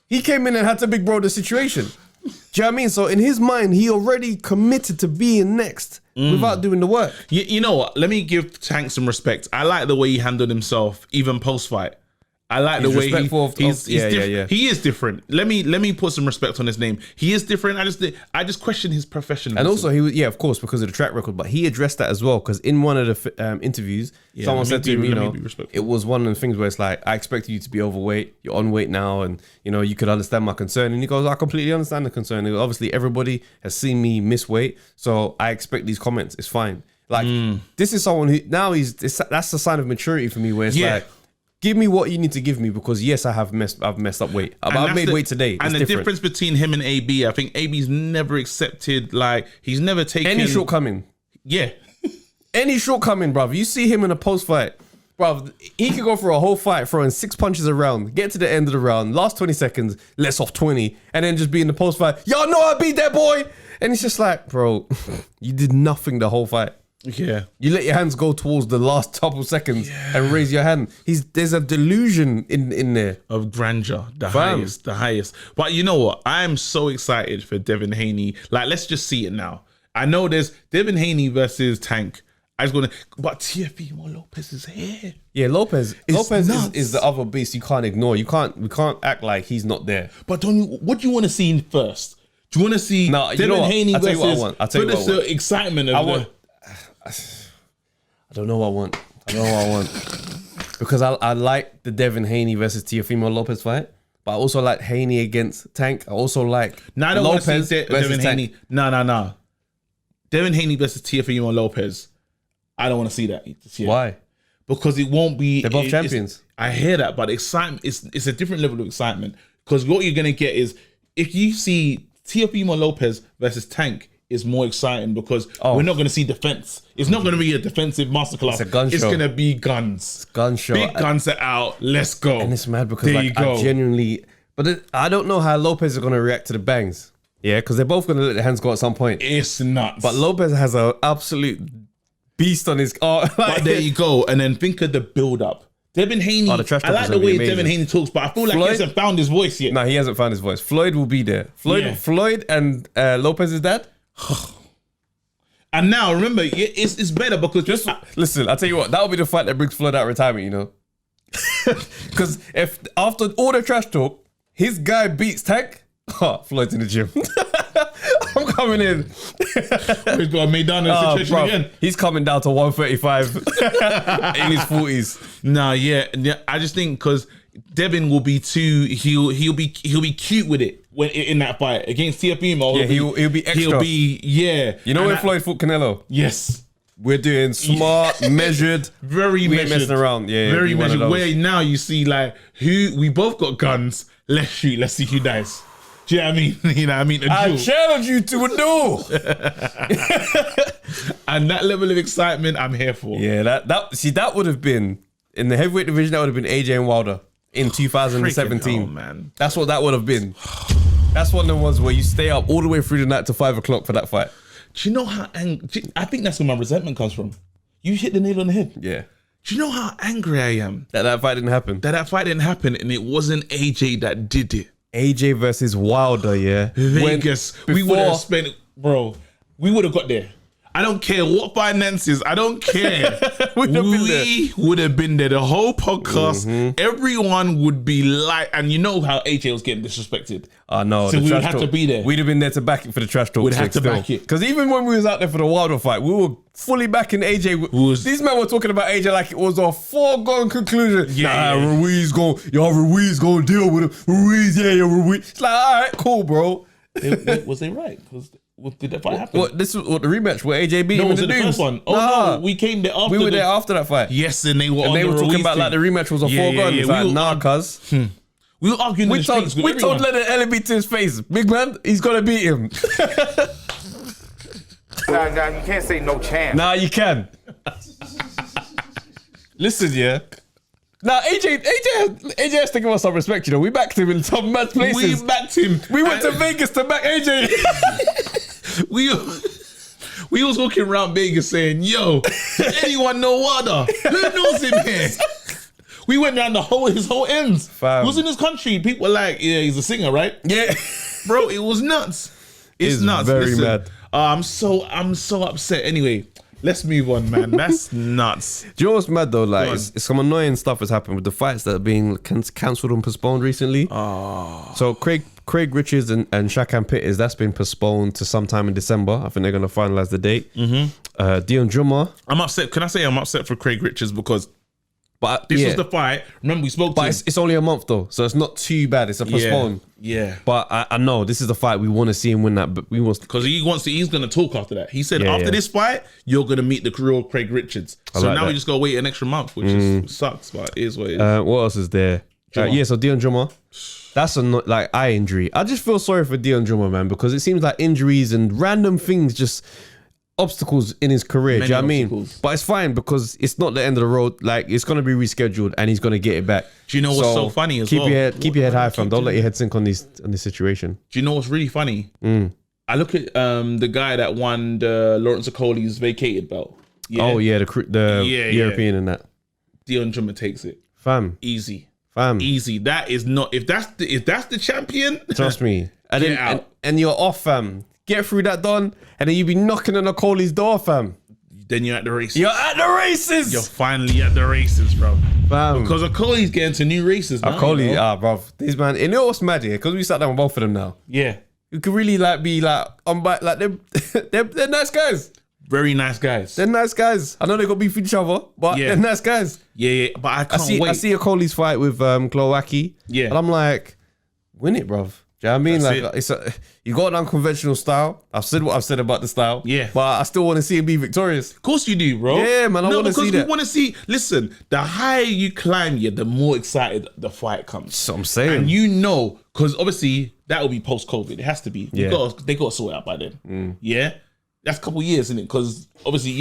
He came in and had to Big Bro the situation. Do you know what I mean? So in his mind, he already committed to being next without doing the work.
You know what? Let me give Tank some respect. I like the way he handled himself, even post-fight. I like the way he's different. He is different. Let me put some respect on his name. He is different. I just question his professionalism.
And also, he was, of course, because of the track record. But he addressed that as well, because in one of the interviews, someone said to him, it was one of the things where it's like, I expected you to be overweight. You're on weight now, and you could understand my concern. And he goes, I completely understand the concern. And obviously, everybody has seen me miss weight, so I expect these comments. It's fine. Like this is someone who now that's a sign of maturity for me, where it's like, give me what you need to give me, because yes, I've messed up weight. I've made weight today. It's
the difference between him and AB, I think AB's never accepted, like, he's never taken
any shortcoming.
Yeah.
Any shortcoming, bruv. You see him in a post fight, bruv, he could go for a whole fight throwing 6 punches around, get to the end of the round, last 20 seconds, less off 20, and then just be in the post fight. Y'all know I beat that boy. And it's just like, bro, you did nothing the whole fight.
Yeah,
you let your hands go towards the last couple seconds and raise your hand. There's a delusion in there
of grandeur, the highest. But you know what? I am so excited for Devin Haney. Like, let's just see it now. I know there's Devin Haney versus Tank. But Teofimo Lopez is here.
Yeah, Lopez is the other beast you can't ignore. We can't act like he's not there.
But what do you want to see first? Do you want to see Devin Haney versus?
I'll tell you what I want.
Excitement of
I don't know what I want. Because I like the Devin Haney versus Teofimo Lopez fight, but I also like Haney against Tank. I also like Lopez versus
Devin
Tank.
Haney. No. Devin Haney versus Teofimo Lopez. I don't want to see that.
Why?
Because it won't be.
They're both champions.
I hear that, but excitement it's a different level of excitement. Because what you're gonna get is, if you see Teofimo Lopez versus Tank, is more exciting, because we're not going to see defense. It's not going to be a defensive masterclass.
It's a gun show.
It's going to be guns.
It's a gun show.
Big guns are out. Let's go.
And it's mad because I genuinely, but I don't know how Lopez is going to react to the bangs. Yeah, because they're both going to let their hands go at some point.
It's nuts.
But Lopez has an absolute beast on his.
But there you go. And then think of the build up. Devin Haney. I like the way Devin Haney talks, but I feel like he hasn't found his voice yet.
No, he hasn't found his voice. Floyd will be there. Floyd and Lopez's dad.
And now remember, it's better because
listen, I'll tell you what, that'll be the fight that brings Floyd out of retirement, because if after all the trash talk, his guy beats Tank, Floyd's in the gym. I'm coming in.
He's got a Maidana situation again.
He's coming down to 135 in his 40s.
Nah, yeah. I just think because Devin will be he'll be cute with it when in that fight against Teofimo.
Yeah, he'll be extra.
He'll be
You know when Floyd fought Canelo?
Yes.
We're doing smart, measured,
very
we ain't
measured,
messing around. Yeah,
very measured. Where now you see like we both got guns. Let's shoot. Let's see who dies. Do you know what I mean? You know what I mean?
I challenge you to a duel.
And that level of excitement, I'm here for.
Yeah, that would have been in the heavyweight division. That would have been AJ and Wilder in 2017.
Hell, man.
That's what that would have been. That's one of the ones where you stay up all the way through the night to 5 o'clock for that fight.
Do you know how angry? I think that's where my resentment comes from. You hit the nail on the head.
Yeah.
Do you know how angry I am?
That fight didn't happen.
That fight didn't happen, and it wasn't AJ that did it.
AJ versus Wilder, yeah.
Vegas. We would have spent, bro. We would have got there. I don't care what finances. I don't care. We would have been there. The whole podcast, everyone would be like, and you know how AJ was getting disrespected.
No,
so we would have to be there.
We'd have been there to back it for the trash talk.
We'd have to back it.
Because even when we was out there for the Wilder fight, we were fully backing AJ. These men were talking about AJ like it was a foregone conclusion. Ruiz gonna deal with him. Ruiz. It's like, all right, cool, bro.
Was they right? Because did that fight happen?
This was the rematch where AJ beat him in the news.
First one? No, we came there after.
We were there after that fight.
Yes, and they were
talking about like the rematch was a foregone. It's like, nah, cuz.
We were arguing in the streets with everyone.
We told Leonard Ellerby to his face, big man, he's gonna beat him.
Nah, you can't say no chance.
Nah, you can. Listen, yeah. Now AJ has to give us some respect. You know, we backed him in some mad places.
We backed him.
We went to Vegas to back AJ.
We was walking around Vegas saying, "Yo, does anyone know Wada? Who knows him here?" We went down his whole ends.
Fam.
He was in his country. People were like, "Yeah, he's a singer, right?"
Yeah,
bro, it was nuts. It's nuts.
Very
Listen,
mad.
I'm so upset. Anyway, let's move on, man. That's nuts.
Do you know what's mad though? Like, it's some annoying stuff has happened with the fights that are being cancelled and postponed recently.
Oh.
So Craig Richards and Shakan Pitters, that's been postponed to sometime in December. I think they're going to finalize the date. Dion Juma.
I'm upset. Can I say I'm upset for Craig Richards because
But
this was the fight. Remember, we spoke to him.
But it's only a month though, so it's not too bad. It's a postpone.
Yeah.
But I know this is the fight we want to see him win that. But we want
because he's going to talk after that. He said after this fight, you're going to meet the real Craig Richards. So
like
now
that.
we just got to wait an extra month, which sucks, but it is what it is.
What else is there? So Dion Juma. That's a eye injury. I just feel sorry for Dion Juma, man, because it seems like injuries and random things just obstacles in his career. Do you know what I mean? But it's fine because it's not the end of the road. Like, it's going to be rescheduled and he's going to get it back.
Do you know what's so funny as well?
Keep your head high, fam. Don't let your head sink on this situation.
Do you know what's really funny? I look at the guy that won the Lawrence Okoli's vacated belt. Yeah.
Oh yeah, the European and that.
Dion Juma takes it.
Fam.
Easy.
Fam.
Easy. That is not if that's the champion.
Trust me. And
Get
then
out.
and you're off, fam. Get through that done, and then you be knocking on Okoli's door, fam.
Then you're at the races.
You're at the races.
You're finally at the races, bro.
Fam.
Because Okoli's getting to new races now.
Okoli,
you know?
bro. These man, you know what's mad here? Because we sat down with both of them now.
Yeah.
You could really be on by they're nice guys.
Very nice guys.
They're nice guys. I know they got beef with each other, but they're nice guys.
Yeah, but I can't wait.
I see Okoli's fight with Glowacki.
Yeah.
And I'm like, win it, bruv. Do you know what I mean?
That's
Like, you got an unconventional style. I've said what I've said about the style.
Yeah.
But I still want to see him be victorious.
Of course you do, bro.
Yeah, man, I wanna see that.
We want to see, listen, the higher you climb, the more excited the fight comes.
That's what I'm saying.
And you know, because obviously that will be post-COVID. It has to be. They got to sort it out by then. Yeah? That's a couple of years, isn't it? Because obviously,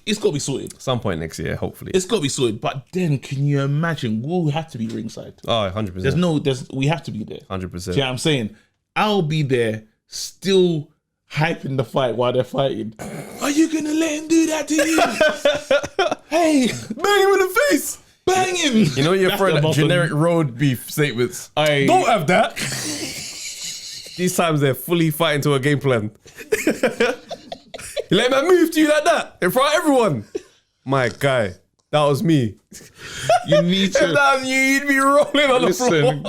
it's got to be sorted.
Some point next year, hopefully.
It's got to be sorted. But then, can you imagine? We'll have to be ringside.
Oh, 100%.
We have to be there.
100%.
Do you know what I'm saying? I'll be there still hyping the fight while they're fighting. Are you going to let him do that to you? Hey,
Bang him in the face.
bang him.
You know you're
That's
throwing
the
that
most
generic road beef statements. Don't have that. These times they're fully fighting to a game plan. You let man move to you like that in front of everyone. My guy, that was me.
You need
If
to
that was you, you'd be rolling on the floor.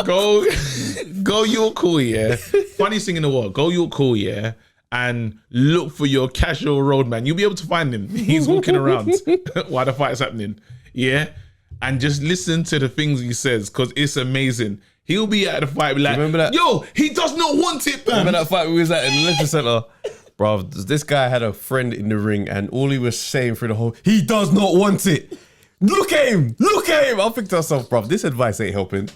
go your cool, yeah. Funniest thing in the world, go your cool, yeah, and look for your casual roadman. You'll be able to find him. He's walking around while the fight is happening, yeah. And just listen to the things he says because it's amazing. He'll be at the fight, be like,
Remember that?
yo, he does not want it, man.
Remember that fight we was at in the Leisure Centre? Bro, this guy had a friend in the ring and all he was saying through the whole, he does not want it. Look at him. Look at him. I'll think to myself, bro, this advice ain't helping.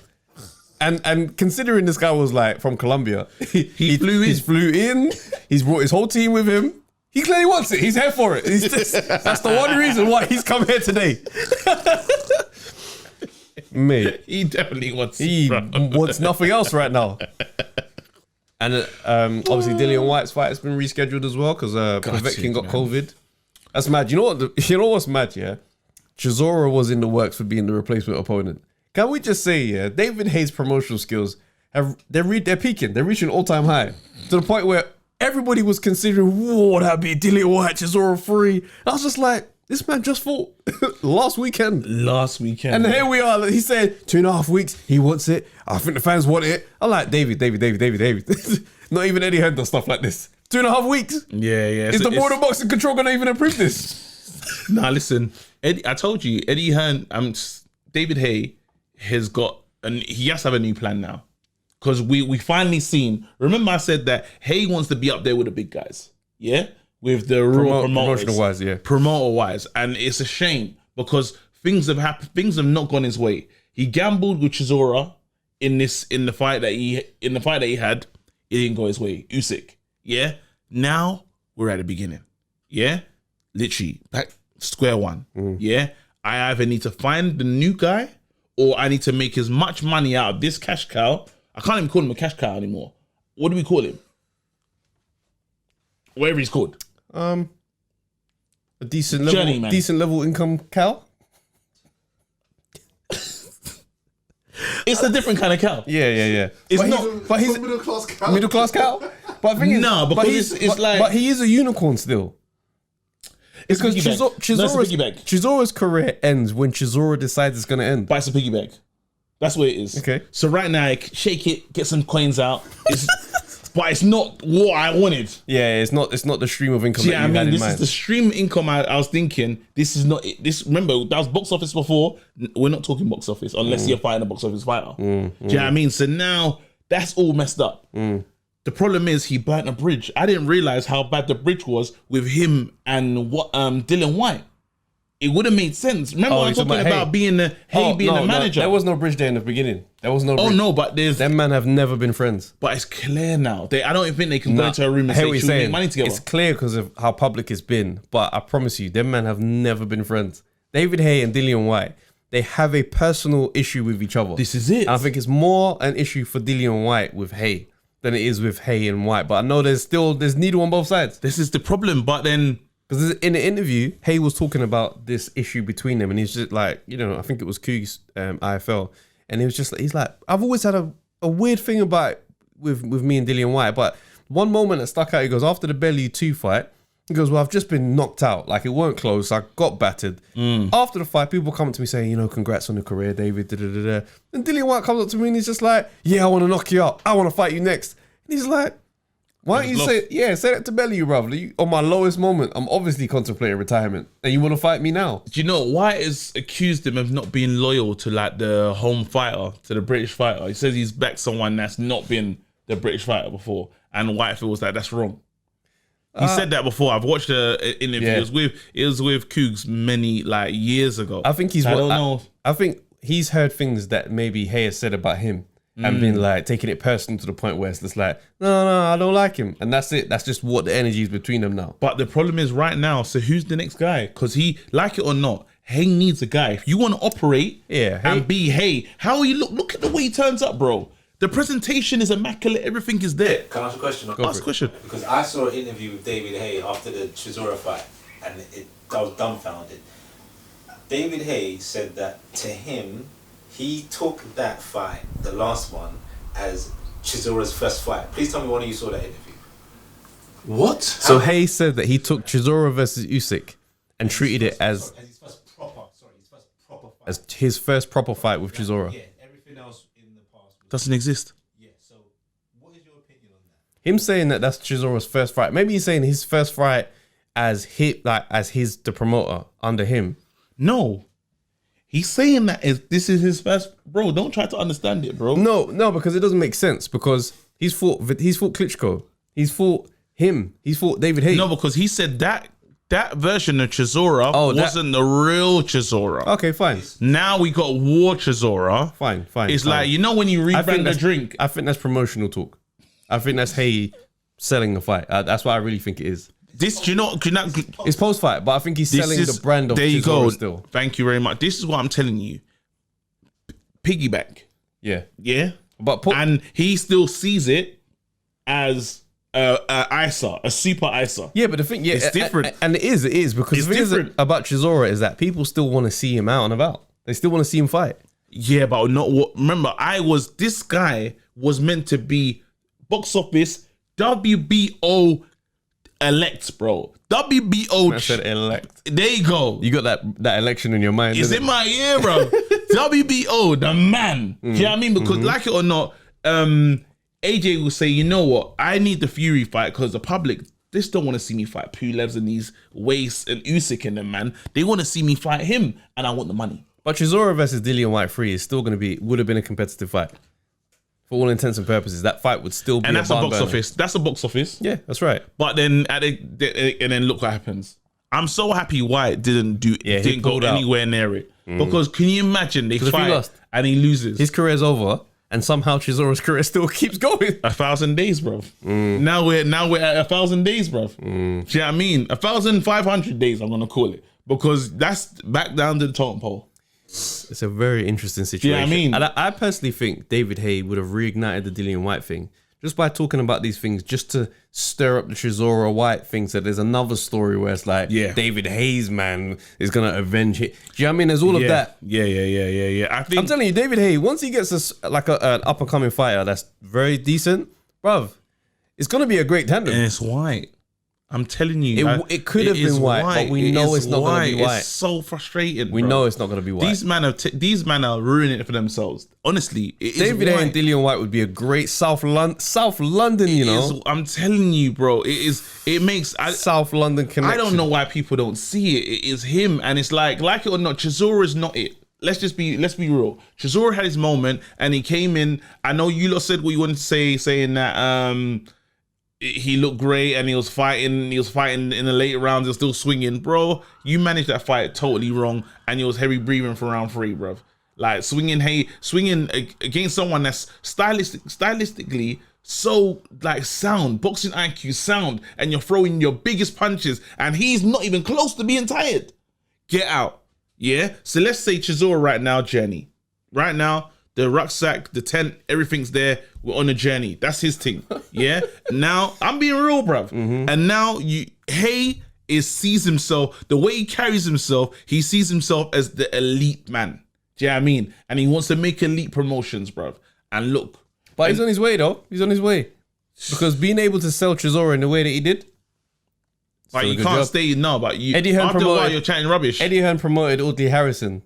And considering this guy was like from Colombia, he flew in, he's brought his whole team with him. He clearly wants it. He's here for it. That's the one reason why he's come here today. Mate,
He definitely wants it,
he
bro.
wants nothing else right now. And obviously Dillian White's fight has been rescheduled as well because Povetkin got COVID. That's mad. You know what? You know what's mad? Yeah, Chisora was in the works for being the replacement opponent. Can we just say, yeah, David Haye's promotional skills they're peaking. They're reaching all-time high to the point where everybody was considering, whoa, that'd be Dillian White, Chisora 3. I was just like, this man just fought last weekend. And here we are. He said 2.5 weeks. He wants it. I think the fans want it. I'm like, David. Not even Eddie Head does stuff like this. 2.5 weeks.
Yeah.
Is the Board of Boxing Control going to even approve this?
Nah, listen, Eddie, I told you, Eddie Hearn, David Haye has got, and he has to have a new plan now. Because we finally seen, remember I said that Haye wants to be up there with the big guys. Yeah? With the raw promoters.
Promotional-wise, yeah.
Promoter-wise. And it's a shame because things have happened, things have not gone his way. He gambled with Chisora in the fight that he had. It didn't go his way. Usyk. Yeah? Now we're at the beginning. Yeah? Literally. square one. Yeah, I either need to find the new guy or I need to make as much money out of this cash cow. I can't even call him a cash cow anymore. What do we call him? Whatever he's called.
A decent
Journeyman.
decent level income cow.
It's a different kind of cow.
Yeah.
It's
But
not.
But he's
middle class cow.
middle class cow. But the thing is,
No,
but
because it's like-
but he is a unicorn still.
It's a
Because
piggy bank. No, it's a piggy bank.
Chisora's career ends when Chisora decides it's going to end.
But it's a piggy bank. That's what it is.
Okay.
So right now, I shake it, get some coins out. But it's not what I wanted.
Yeah, it's not the stream of income.
Yeah,
that you had in
this
mind.
is the stream income I was thinking. This is not it. This, remember, that was box office before. We're not talking box office unless you're fighting a box office fighter. Do you know what I mean? So now that's all messed up. The problem is he burnt a bridge. I didn't realize how bad the bridge was with him and Dylan White. It would have made sense. Remember, I was talking about being the manager.
There was no bridge there in the beginning. There was no.
Oh
bridge.
no, but there's.
Them men have never been friends.
But it's clear now. I don't even think they can go into a room and
I hear
say,
what you're
should we make
saying.
money together?
It's clear because of how public it's been. But I promise you, them men have never been friends. David Haye and Dillian White, they have a personal issue with each other.
This is it.
And I think it's more an issue for Dillian White with Haye than it is with Haye and White. But I know there's needle on both sides.
This is the problem. But then.
Because in the interview, Haye was talking about this issue between them, and he's just like, I think it was Coog's IFL, and he was just like, he's like, I've always had a weird thing about it with me and Dillian White, but one moment that stuck out, he goes, after the Bellew 2 fight, he goes, well, I've just been knocked out, like it weren't close, I got battered. After the fight, people come up to me saying, congrats on the career, David, da-da-da-da. And Dillian White comes up to me and he's just like, yeah, I want to knock you out, I want to fight you next. And he's like, why don't you say that to Bellew, brother? On my lowest moment, I'm obviously contemplating retirement, and you want to fight me now?
Do you know White has accused him of not being loyal to like the home fighter, to the British fighter? He says he's backed someone that's not been the British fighter before, and White feels like that's wrong. He said that before. I've watched an interview.
Yeah.
It was with Cougs many like years ago.
I think he's.
I don't know.
I think he's heard things that maybe Haye has said about him. And been like taking it personal to the point where it's just like, no, I don't like him. And that's it. That's just what the energy is between them now.
But the problem is right now, so who's the next guy? Because he, like it or not, Haye needs a guy. If you want to operate and be Haye, how are you look at the way he turns up, bro. The presentation is immaculate. Everything is there.
Can I ask a question?
Ask a question.
Because I saw an interview with David Haye after the Chisora fight, and I was dumbfounded. David Haye said that to him, he took that fight, the last one, as Chisora's first fight. Please tell me one of you saw that interview.
What?
So Haye said that he took Chisora versus Usyk and treated it as
his first proper fight.
as his first proper fight with Chisora.
Yeah, everything else in the past.
Doesn't exist.
Yeah, so what is your opinion on that?
Him saying that that's Chisora's first fight. Maybe he's saying his first fight as the promoter under him.
No. He's saying that this is his first, bro. Don't try to understand it, bro.
No, because it doesn't make sense. Because he's fought Klitschko, he's fought him, he's fought David Haye.
No, because he said that version of Chisora wasn't the real Chisora.
Okay, fine.
Now we got War Chisora.
Fine.
It's
fine.
like, when you rebrand a drink.
I think that's promotional talk. I think that's Haye selling the fight. That's what I really think it is.
This, do you know?
It's post fight, but I think he's selling the brand of
there you
Chisora
go.
still.
Thank you very much. This is what I'm telling you. Piggyback.
Yeah.
But and he still sees it as a ISA, a super ISA.
Yeah, but the thing,
it's different.
And it is because
It's
the thing
different.
about Chisora is that people still want to see him out and about. They still want to see him fight.
Yeah, but not what. Remember, this guy was meant to be box office WBO elect, bro. WBO.
I said elect.
There you go.
You got that election in your mind.
It's in my ear, bro. WBO, the man. Do you know what I mean? Because like it or not, AJ will say, you know what? I need the Fury fight because the public, they still want to see me fight Pulevs and these Wastes and Usyk and them, man. They want to see me fight him, and I want the money.
But Chisora versus Dillian White 3 is still going to would have been a competitive fight. For all intents and purposes, that fight would still be
And that's a box
burner.
office. That's a box office.
Yeah, that's right.
But then and then look what happens. I'm so happy White didn't go
pulled out.
anywhere near it. Because can you imagine they
if he
fight
lost,
and he loses?
his career's over, and somehow Chisora's career still keeps going.
1,000 days, bro. Now we're at 1,000 days, bro. Do you know what I mean? 1,500 days, I'm gonna call it. because that's back down to the totem pole.
It's a very interesting situation.
Yeah, I mean,
and I personally think David Haye would have reignited the Dillian White thing just by talking about these things, just to stir up the Chisora White thing. So there's another story where it's like, David Haye's man is gonna avenge it. Do you know what I mean? There's all of that.
Yeah.
I'm telling you, David Haye, once he gets an up and coming fighter that's very decent, bruv, it's gonna be a great tandem.
And it's White. I'm telling you,
it could have been White, but we know it's not going to be White.
It's so frustrating.
We know it's not going to be White.
These men are ruining it for themselves. Honestly, it
David
is
Haye and Dillian White would be a great South London. You know,
I'm telling you, bro. It makes
South London connection.
I don't know why people don't see it. It is him, and it's like it or not, Chisora is not it. Let's be real. Chisora had his moment, and he came in. I know you lot said what you wanted to say, saying that he looked great and he was fighting in the late rounds and still swinging. Bro, you managed that fight totally wrong, and he was heavy breathing for round 3, bro. Like swinging against someone that's stylistically so like sound, boxing IQ sound, and you're throwing your biggest punches and he's not even close to being tired. Get out. Yeah? So let's say Chisora right now, journey. Right now, the rucksack, the tent, everything's there. We're on a journey. That's his thing. Yeah. Now I'm being real, bruv. Mm-hmm. And now Haye sees himself, the way he carries himself, he sees himself as the elite man. Do you know what I mean? And he wants to make elite promotions, bruv. And look.
But he's on his way though. He's on his way. Because being able to sell Chisora in the way that he did.
Like you can't stay but you
Eddie Hearn
after a while you're chatting rubbish.
Eddie Hearn promoted Audley Harrison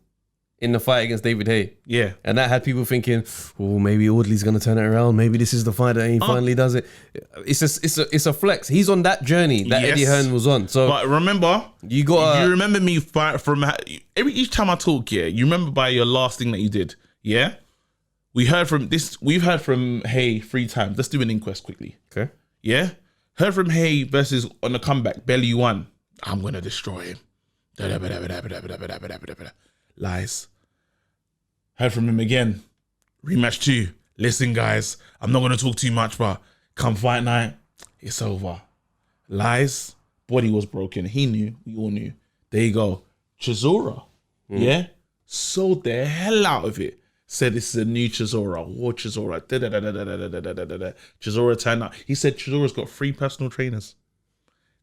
in the fight against David Haye.
Yeah.
And that had people thinking, oh, maybe Audley's going to turn it around. Maybe this is the fight that he finally does it. It's a flex. He's on that journey that Eddie Hearn was on. So,
but remember,
you
remember me fight from each time I talk, you remember by your last thing that you did, yeah? We've heard from Haye 3 times. Let's do an inquest quickly.
Okay.
Yeah? Heard from Haye versus on the comeback, Belly 1. I'm going to destroy him. Lies. Heard from him again. Rematch 2. Listen, guys, I'm not going to talk too much, but come fight night, it's over. Lies. Body was broken. He knew. We all knew. There you go. Chisora. Yeah? Sold the hell out of it. Said this is a new Chisora. War Chisora. Chisora turned up. He said Chisora's got 3 personal trainers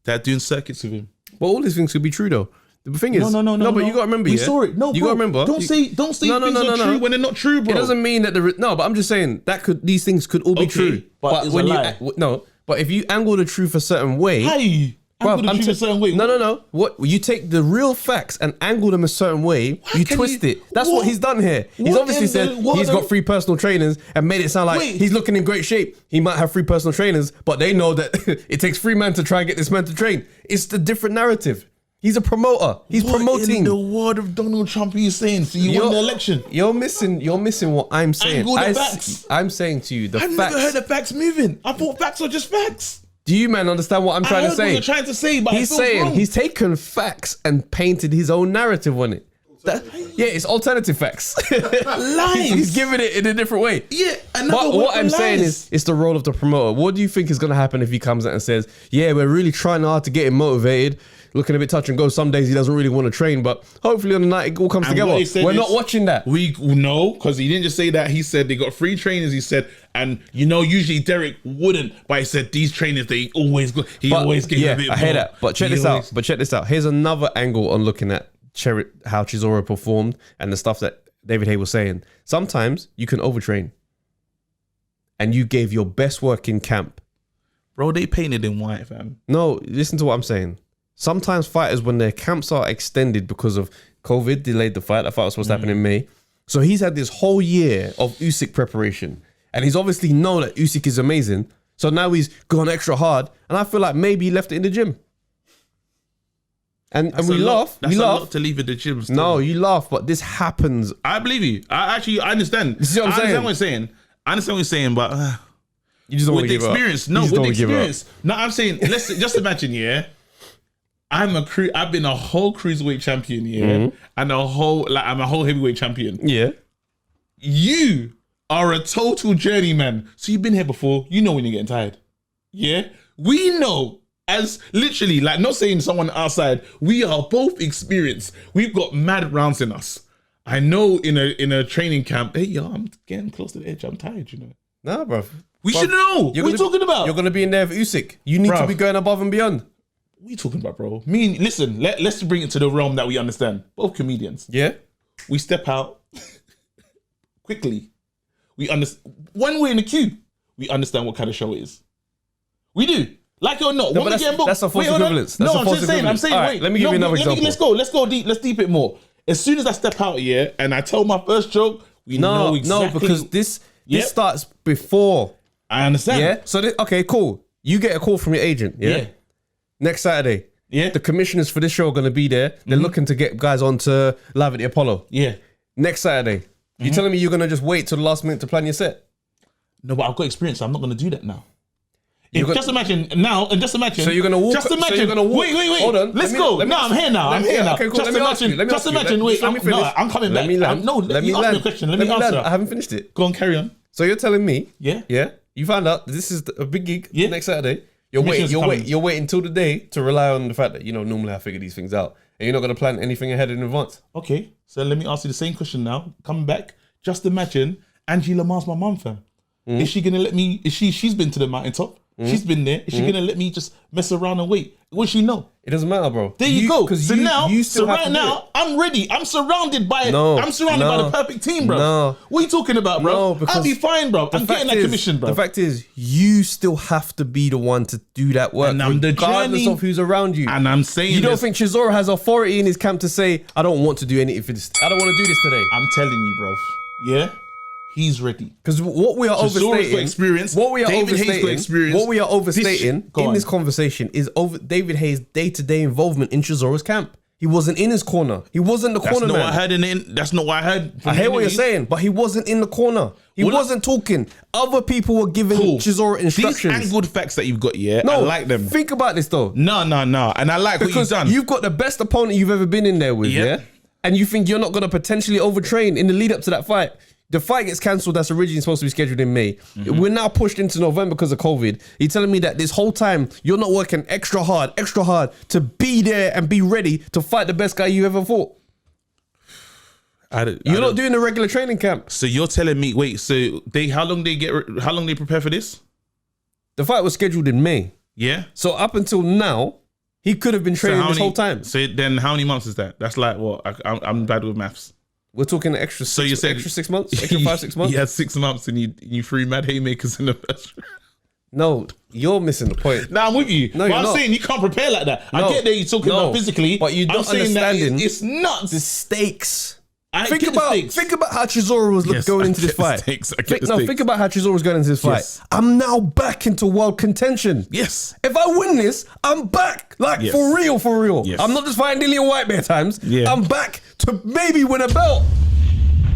that are doing circuits with him.
But all these things could be true though. The thing is, no, but you got to remember,
we saw it. No, you got to remember. Don't say things are true when they're not true, bro.
It doesn't mean that but I'm just saying these things could all be true.
But when
but if you angle the truth a certain way,
angle the truth a certain way.
No. What you take the real facts and angle them a certain way, you twist it. That's what he's done here. He's obviously said he's got 3 personal trainers and made it sound like he's looking in great shape. He might have 3 personal trainers, but they know that it takes 3 men to try and get this man to train. It's the different narrative. He's a promoter. He's promoting.
In the word of Donald Trump, are you saying? So you won the election.
You're missing what I'm saying.
Angle the facts.
I'm saying to you,
I've never heard of facts moving. I thought facts are just facts.
Do you, man, understand what I'm trying to say?
What you're trying to say, but
he's saying
wrong.
He's taken facts and painted his own narrative on it. It's alternative facts.
Lies.
He's giving it in a different way.
Yeah,
but what I'm saying is, it's the role of the promoter. What do you think is going to happen if he comes out and says, yeah, we're really trying hard to get him motivated, looking a bit touch and go. Some days he doesn't really want to train, but hopefully on the night it all comes together. We're not watching that.
No, because he didn't just say that. He said they got 3 trainers. He said, and usually Derek wouldn't, but he said these trainers always gave a bit more.
I hear that. But check this out. Here's another angle on looking at how Chisora performed and the stuff that David Haye was saying. Sometimes you can overtrain, and you gave your best work in camp.
Bro, they painted in white, fam.
No, listen to what I'm saying. Sometimes fighters, when their camps are extended because of COVID, delayed the fight. That fight was supposed to happen in May. So he's had this whole year of Usyk preparation. And he's obviously known that Usyk is amazing. So now he's gone extra hard. And I feel like maybe he left it in the gym. And we laugh.
That's a lot to leave at the gym still.
No, you laugh, but this happens.
I believe you. I understand.
You see what I'm saying?
I understand what you're saying, but
you just don't
with the experience. No, with the experience. No, I'm saying, let's just imagine, I've been a whole cruiserweight champion, and I'm a whole heavyweight champion.
Yeah.
You are a total journeyman. So you've been here before. You know when you're getting tired. Yeah. We know as literally, like, not saying someone outside, we are both experienced. We've got mad rounds in us. I know in a training camp, hey, yo, I'm getting close to the edge. I'm tired, you know.
Nah, bro.
We should know. What are you talking about?
You're going to be in there with Usyk. You need to be going above and beyond.
What are you talking about, bro? Listen, let's bring it to the realm that we understand. Both comedians.
Yeah.
We step out quickly. We understand. When we're in the queue, we understand what kind of show it is. We do. Like it or not.
No, that's a false equivalence.
No, I'm saying,
right,
wait.
let me give you another example.
Let's go deep. Let's deep it more. As soon as I step out here and I tell my first joke, we know exactly.
No, because this starts before.
I understand.
Yeah. So okay, cool. You get a call from your agent. Yeah. Next Saturday.
Yeah.
The commissioners for this show are going to be there. They're looking to get guys onto Live at the Apollo.
Yeah.
Next Saturday. You telling me you're going to just wait till the last minute to plan your set?
No, but I've got experience. So I'm not going to do that now. Just imagine now, and just imagine.
So you're gonna walk.
Just imagine.
So you're gonna walk.
Wait.
Hold on.
Let's go. No, I'm here now. I'm here now.
Okay, cool.
Just imagine. Wait, I'm coming back.
Let me land.
Let me ask me a question. Let me answer.
I haven't finished it.
Go on, carry on.
So you're telling me,
yeah,
you found out this is a big gig next Saturday. You're waiting till the day to rely on the fact that normally I figure these things out, and you're not gonna plan anything ahead in advance.
Okay, so let me ask you the same question now. Coming back. Just imagine Angie Lamar's my mum, fam. Is she gonna let me? She's been to the mountaintop. She's been there. Is she gonna let me just mess around and wait? What she know?
It doesn't matter, bro.
There you go. So right now, I'm ready. I'm surrounded by the perfect team, bro.
No.
What are you talking about, bro? I'll be fine, bro. I'm getting that commission, bro.
The fact is, you still have to be the one to do that work,
and I'm
regardless of who's around you.
And I'm saying,
you don't think Chisora has authority in his camp to say, I don't want to do anything for this. I don't want to do this today.
I'm telling you, bro. Yeah. He's ready.
Because what we are overstating,
experience.
What we are overstating in this conversation is David Haye's day-to-day involvement in Chisora's camp. He wasn't in his corner. He wasn't the corner man.
That's not what I heard.
I hear what you're saying, but he wasn't in the corner. He wasn't talking. Other people were giving Chisora instructions.
These angled facts that you've got, I like them.
Think about this though.
No. And I like what you've done.
You've got the best opponent you've ever been in there with, and you think you're not going to potentially overtrain in the lead up to that fight. The fight gets cancelled that's originally supposed to be scheduled in May. We're now pushed into November because of COVID. You're telling me that this whole time you're not working extra hard to be there and be ready to fight the best guy you ever fought. You're not doing the regular training camp.
So you're telling me, how long they prepare for this?
The fight was scheduled in May.
Yeah.
So up until now, he could have been training this whole time.
So then how many months is that? That's like what? I'm bad with maths.
We're talking an extra 6 months? Extra 5-6 months?
You had 6 months and you threw mad haymakers in the first round.
No, you're missing the point.
I'm with you.
No,
I'm saying you can't prepare like that. I get that you're talking about physically,
but you're not understanding
it's nuts.
The stakes.
Think
about how Chisora was going into this fight. Think about how Chisora was going into this fight. I'm now back into world contention.
Yes.
If I win this, I'm back. For real.
Yes.
I'm not just fighting Dillian White bare times.
Yeah.
I'm back to maybe win a belt.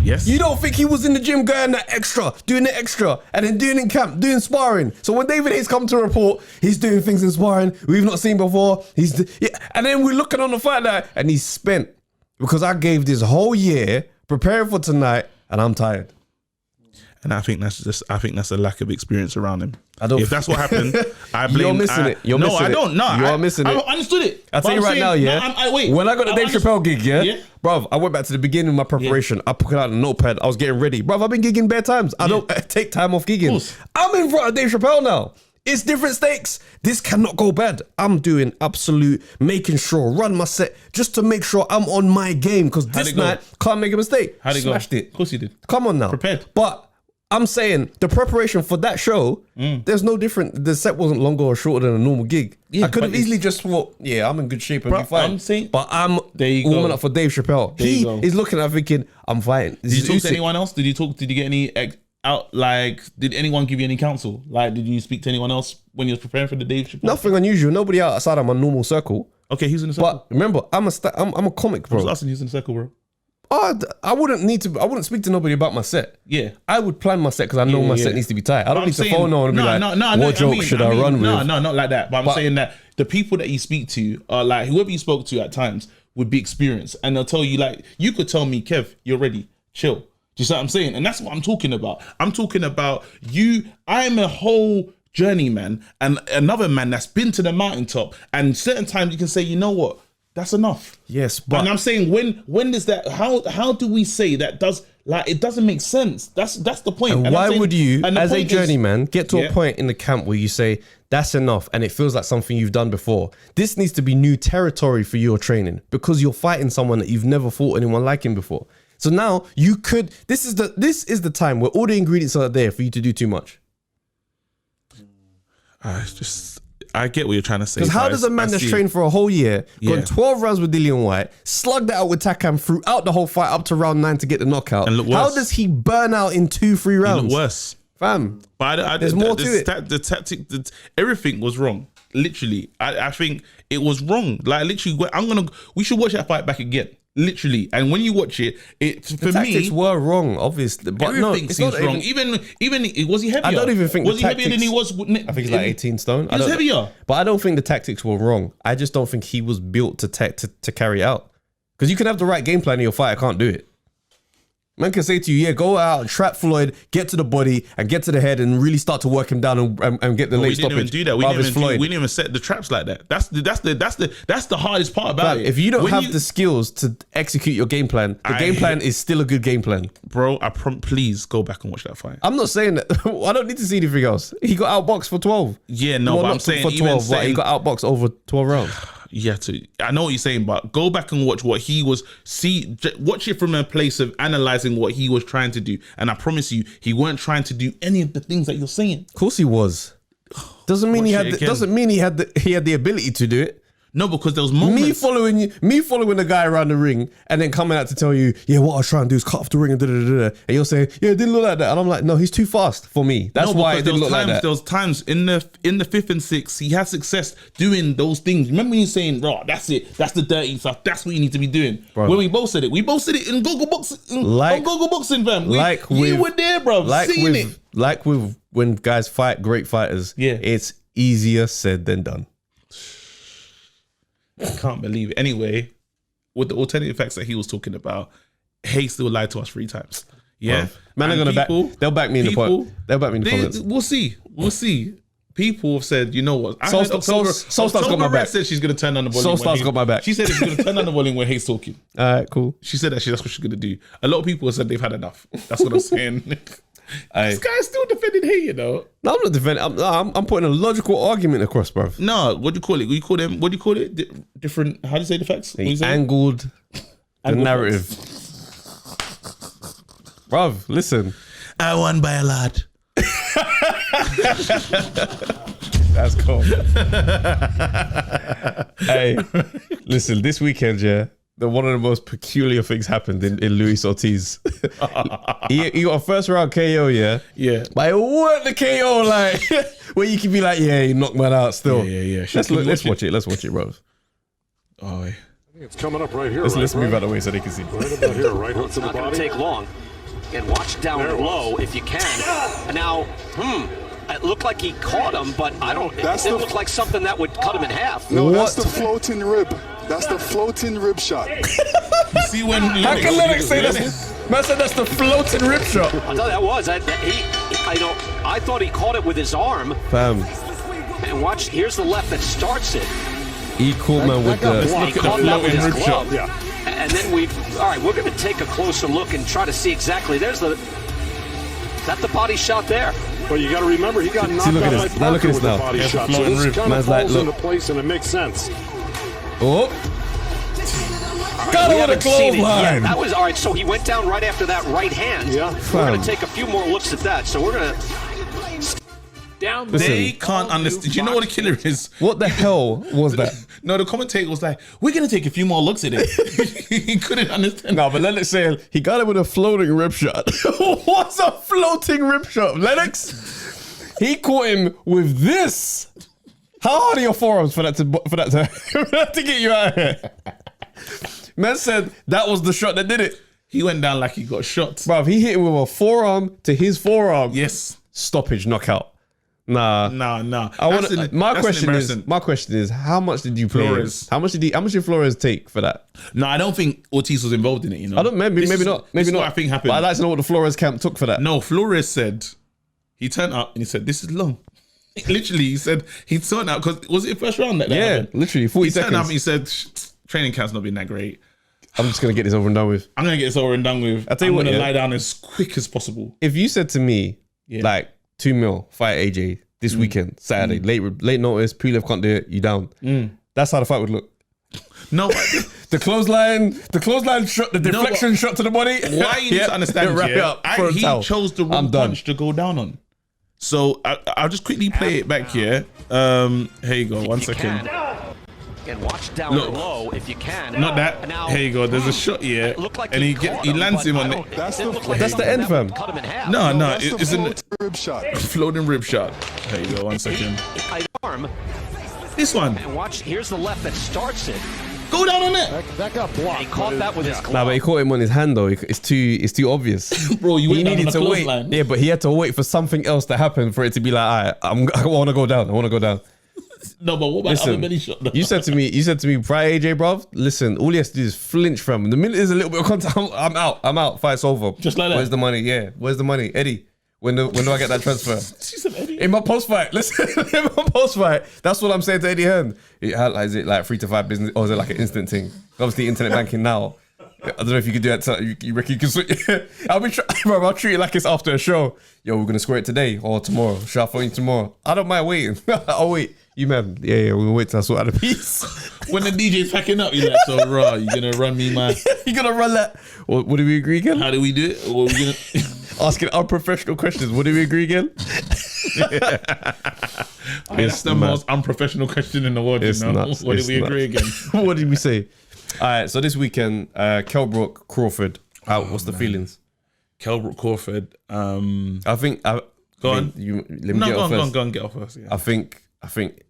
Yes.
You don't think he was in the gym doing the extra, and then doing in camp, doing sparring. So when David Hayes come to report, he's doing things in sparring we've not seen before. And then we're looking on the fight night, and he's spent. Because I gave this whole year preparing for tonight, and I'm tired.
And I think that's a lack of experience around him. If that's what happened, I blame.
You're missing it. You're missing it.
No,
you are missing it.
I understood it.
I'll tell you right now, when I got the Dave Chappelle gig, bruv, I went back to the beginning of my preparation. I put out a notepad. I was getting ready. Bruv, I've been gigging bare times. I don't take time off gigging. I'm in front of Dave Chappelle now. It's different stakes. This cannot go bad. I'm doing absolute making sure, run my set just to make sure I'm on my game because this night can't make a mistake.
How'd it
Smashed
go?
it.
Of course you did.
Come on now.
Prepared.
But I'm saying the preparation for that show, there's no different. The set wasn't longer or shorter than a normal gig. I could have easily just thought, I'm in good shape and be fine. But I'm warming up for Dave Chappelle. He is looking at thinking, I'm fighting.
Did you talk to anyone else? Did you get any did anyone give you any counsel? Did you speak to anyone else when you was preparing for the Dave Chappelle?
Nothing unusual. Nobody outside of my normal circle.
Okay, he's in the circle.
But remember, I'm a comic, bro.
I was asking, he's in the circle, bro.
I wouldn't speak to nobody about my set.
Yeah.
I would plan my set because I know my set needs to be tight. I don't need to phone on and be like, what joke should I run with?
No, not like that. But I'm saying that the people that you speak to are whoever you spoke to at times would be experienced. And they'll tell you, you could tell me, Kev, you're ready. Chill. Do you see what I'm saying? And that's what I'm talking about. I'm talking about you. I'm a whole journeyman and another man that's been to the mountaintop, and certain times you can say, you know what, that's enough.
Yes, but
and I'm saying when is that? How do we say that? It doesn't make sense. That's the point.
And why would you, as a journeyman, get to
Yeah.
a point in the camp where you say that's enough, and it feels like something you've done before? This needs to be new territory for your training because you're fighting someone that you've never fought anyone like him before. So now you could. This is the time where all the ingredients are there for you to do too much.
I get what you're trying to say.
Because how does a man that's trained for a whole year,
Yeah.
gone 12 rounds with Dillian White, slugged that out with Takam throughout the whole fight up to round 9 to get the knockout?
And look worse.
How does he burn out in 2-3 rounds?
Look worse.
Fam,
But
there's more to it.
The tactic, everything was wrong. Literally, I think it was wrong. Like literally, we should watch that fight back again. Literally, and when you watch it, for
tactics
me
were wrong, obviously. But no,
everything
it's
seems
not
wrong.
even-
Even was he heavier?
I don't even think
was
the
he heavier than
tactics-
he was.
I think he's like 18 stone.
He was heavier.
But I don't think the tactics were wrong. I just don't think he was built to carry out. Because you can have the right game plan in your fight, I can't do it. Man can say to you, yeah, go out, trap Floyd, get to the body and get to the head and really start to work him down and get the
But
late
we didn't even
stoppage.
do that. We
rather
didn't
than Floyd.
even set the traps like that. That's the hardest part about
Fam,
it.
if you don't
When
have the skills to execute your game plan, the game plan is still a good game plan.
bro, please go back and watch that fight.
I'm not saying that. I don't need to see anything else. He got outboxed for 12.
Yeah, no,
Well,
but I'm
not
saying
for
even
12, but he
saying-
got outboxed over 12 rounds.
Yeah, I know what you're saying, but go back and watch what he was. Watch it from a place of analyzing what he was trying to do, and I promise you, he weren't trying to do any of the things that you're saying.
Of course he was. Doesn't mean he
Watch
had.
it again.
Doesn't mean he had the ability to do it.
No, because there was moments.
Me following the guy around the ring and then coming out to tell you, yeah, what I was trying to do is cut off the ring and and you're saying, yeah, it didn't look like that, and I'm like, no, he's too fast for me. That's why it didn't look like that.
There was times in the 5th and 6th, he had success doing those things. Remember when you're saying, bro, that's it, that's the dirty stuff, that's what you need to be doing.
Bro.
When we both said it in Google Boxing, on Google Boxing, fam. You were there, bro, seeing it.
Like with when guys fight great fighters,
Yeah.
it's easier said than done.
I can't believe it. Anyway, with the alternative facts that he was talking about, Haye still lied to us 3 times. Yeah,
Man,
And
they'll back me in the point. They'll back me in the comments.
We'll see. People have said, you know what?
Soulstar's got my back.
Said she's going to turn on the volume.
Soulstar's got my back.
She said she's going to turn on the volume when Haye's talking.
All right, cool.
She said that's what she's going to do. A lot of people have said they've had enough. That's what I'm saying. This guy's still defending Haye, you know.
No, I'm not defending. I'm putting a logical argument across, bro.
No, what do you call it? What do you call it? Different. How do you say the facts? What do you say?
Angled the
Angled
narrative. Bruv, listen.
I won by a lot.
That's cool. Hey, listen, this weekend, yeah, one of the most peculiar things happened in Luiz Ortiz. he got a first round KO, yeah?
Yeah.
But it wasn't the KO, like, where you can be like, yeah, he knocked man out still.
Yeah.
Let's watch it. Let's watch it, bro.
Oh, yeah.
It's coming up right here.
Let's move out of the way so they can see.
Right about here, right hook to the
Not going
body.
to take long. And watch down
There it
low
was.
if you can. And now, it looked like he caught him, but I don't. It
That's
didn't
the-
look like something that would cut him in half.
No, that's
What?
the floating rib. That's the floating rib shot.
You see when
How can Lennox say that? Man said that's the floating rip shot.
I thought that was. I thought he caught it with his arm.
Fam,
And watch, here's the left that starts it.
he caught man with the...
He caught that with his
rib shot.
glove.
Yeah.
And then all right, we're going to take a closer look and try to see exactly. Is that the body shot there?
But you got to remember, he got knocked
look at
out
this.
by
Now look
Parker
at this
with the
now.
body
Yeah,
shot. So
floating
this
rib.
kind of
Man's like,
falls
look.
into place and it makes sense.
Oh! Got
We
him with a
haven't seen it yet.
clothesline.
That was all right. So he went down right after that right hand.
Yeah.
We're
Fam.
going to take a few more looks at that. So we're going to down.
They can't understand. Do you know what the killer is?
What the hell was that?
No, the commentator was like, we're going to take a few more looks at it. He couldn't understand.
No, but Lennox saying he got it with a floating rib shot. What's a floating rib shot? Lennox, he caught him with this. How hard are your forearms for that to get you out of here? Man said that was the shot that did it.
He went down like he got shot.
Bruv, he hit him with a forearm to his forearm.
Yes.
Stoppage, knockout. Nah.
Nah.
I want
That's
my
that's
question is
embarrassing.
how much did you pay?
Flores.
How much did Flores take for that?
No, I don't think Ortiz was involved in it, you know.
I don't maybe
This is
not.
this
Maybe
is
not.
what I think happened.
But I'd like to know what the Flores camp took for that.
No, Flores said, he turned up and he said, this is long. Literally, he said he turned out because was it first round that happened?
literally 40
He turned
seconds.
up and he said training camp's not been that great.
I'm just gonna get this over and done with.
I'm gonna get this over and done with.
I'll tell you
I'm
what,
gonna
yeah.
lie down as quick as possible.
If you said to me, like 2 mil, fight AJ this weekend, Saturday, late notice, Pulev can't do it, you down. That's how the fight would look.
No,
The clothesline shot, the deflection shot to the body.
why you need to understand?
wrap it
Yeah,
up. throw a
he
towel.
chose the
I'm
wrong
done.
punch to go down on. So I'll just quickly play it back here. Here you go. 1 second.
And watch down
Look.
low if you can.
Not that.
Now,
Here you go. There's a shot here,
looked like
and he
caught
lands
but
him
I
on
don't-
it.
That's
it
the
looked like
That's
he
the end, fam.
cut him in half.
No,
That's the
it's a
floating rib shot.
floating rib shot. There you go. 1 second.
Right arm.
This one.
And watch, here's the left that starts it.
Go down on it,
That got
And
blocked.
he caught that with his glove.
Nah, but he caught him on his hand though. It's too obvious.
bro. You
He
went down on
needed
the
to wait.
clothesline.
Yeah, but he had to wait for something else to happen for it to be like, I want to go down. I want to go down.
No, but what about the other
Listen,
belly shot? though?
you said to me, prior AJ, bruv, listen, all he has to do is flinch from him. The minute there's a little bit of contact, I'm out. Fight's over.
Just like that.
Where's the money? Yeah, where's the money? Eddie, when do I get that transfer?
She said, Eddie.
In my post fight, listen, in my post fight, that's what I'm saying to Eddie Hearn. Is it like 3 to 5 business or is it like an instant thing? Obviously, internet banking now. I don't know if you could do that. You reckon you can switch? I'll treat it like it's after a show. Yo, we're gonna score it today or tomorrow. Shall I phone you tomorrow? I don't mind waiting. I'll wait. You man, yeah, we'll wait till I sort out a piece.
When the DJ's packing up, you're like, so raw. You gonna run me, man?
You gonna run that? What did we agree again?
How do we do it? Or we gonna?
Asking unprofessional questions. What did we agree again?
It's the most unprofessional question in the world.
It's
you know?
nuts.
What did
It's
we agree
nuts.
again?
What did we say? All right, so this weekend, Kell, Brook, Crawford out. What's the feelings?
Kell, Brook, Crawford.
I think.
Go on.
Let me
No,
get
go
off
on,
first.
go on, get off first. Yeah.
I think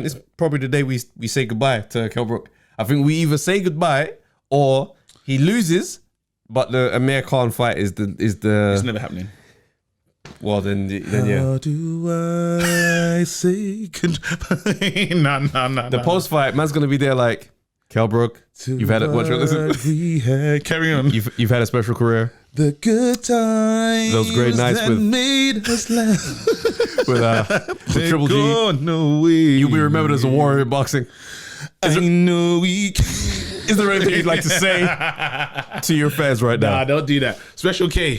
this is probably the day we say goodbye to Kell Brook. I think we either say goodbye or he loses, but the Amir Khan fight is the.
It's never happening.
Well, then yeah.
How do I say goodbye? No.
The post fight, man's gonna be there like, Kell Brook, you've had it. Watch it. Listen,
We had, carry on.
you've had a special career
The good times.
Those great nights
that
with-
made us laugh.
with Triple G.
Gone away.
You'll be remembered as a warrior in boxing.
I know we can.
Is there anything you'd like to say to your fans right
Nah,
now?
don't do that. Special K.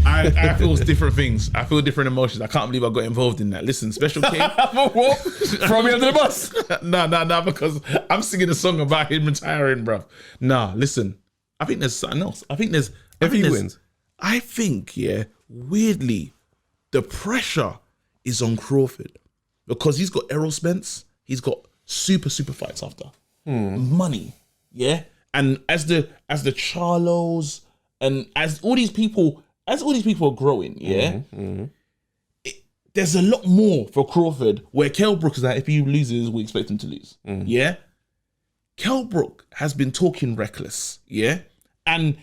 I feel different things. I feel different emotions. I can't believe I got involved in that. Listen, Special K.
What? Throw me under the bus.
Nah, because I'm singing a song about him retiring, bruv. Nah, listen. I think there's something else.
If he wins.
I think, yeah, weirdly, the pressure is on Crawford because he's got Errol Spence. He's got super fights after. Money, yeah? And as the Charlos and as all these people are growing, yeah? There's a lot more for Crawford where Kell Brook is like, if he loses, we expect him to lose. Yeah? Kell Brook has been talking reckless, yeah? And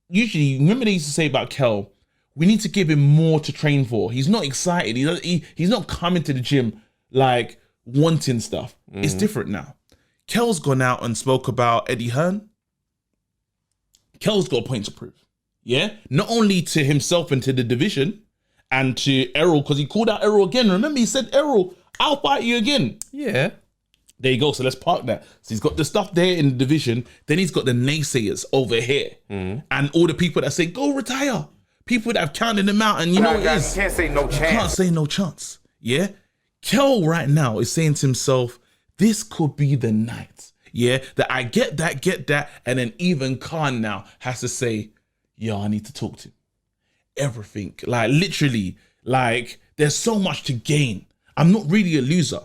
usually, remember they used to say about Kell, we need to give him more to train for. He's not excited. He's not coming to the gym like wanting stuff. It's different now. Kell's gone out and spoke about Eddie Hearn. Kell's got a point to prove. Yeah? Not only to himself and to the division and to Errol, because he called out Errol again. Remember, he said, Errol, I'll fight you again.
Yeah.
There you go. So let's park that. So he's got the stuff there in the division. Then he's got the naysayers over here. And all the people that say, go retire. People that have counted him out. And you know what it is?
You can't say no
I can't
chance.
say no chance. Yeah? Kell right now is saying to himself, this could be the night. Yeah? That I get that. And then even Khan now has to say, yo, I need to talk to him. Everything. Like literally, like there's so much to gain. I'm not really a loser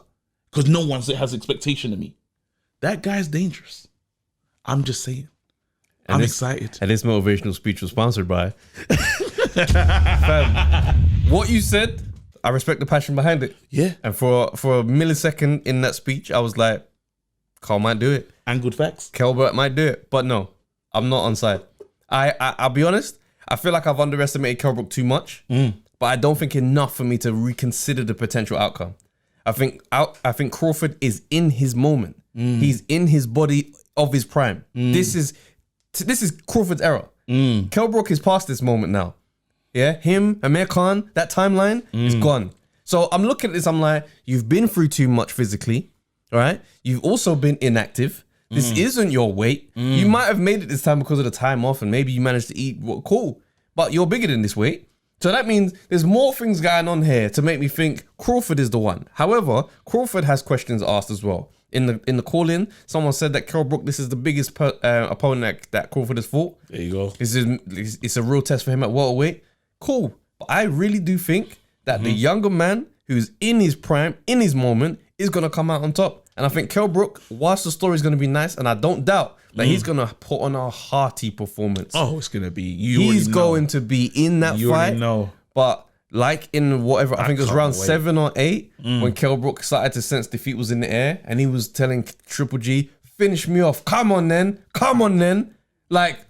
because no one has expectation of me. That guy's dangerous. I'm just saying. I'm excited.
And this motivational speech was sponsored by. Fam, what you said, I respect the passion behind it.
Yeah.
And for a millisecond in that speech, I was like, Carl might do it.
And good facts.
Kelbert might do it. But no, I'm not on side. I'll be honest, I feel like I've underestimated Kell Brook too much, but I don't think enough for me to reconsider the potential outcome. I think Crawford is in his moment. He's in his body of his prime. This is Crawford's era. Kell Brook is past this moment now. Yeah, him, Amir Khan, that timeline is gone. So I'm looking at this, I'm like, you've been through too much physically, all right? You've also been inactive. This isn't your weight. You might have made it this time because of the time off and maybe you managed to eat, cool. But you're bigger than this weight. So that means there's more things going on here to make me think Crawford is the one. However, Crawford has questions asked as well. In the call-in, someone said that Kell Brook, this is the biggest opponent that Crawford has fought.
There you go.
It's a real test for him at welterweight. Cool. But I really do think that the younger man who's in his prime, in his moment, is going to come out on top. And I think Kell Brook, whilst the story is going to be nice, and I don't doubt that he's going to put on a hearty performance.
Oh, it's going to be.
He's going to be in that
You
fight.
already know.
But like in whatever, I think it was
can't
round
wait.
7 or 8, when Kell Brook started to sense defeat was in the air, and he was telling Triple G, finish me off. Come on then. Like,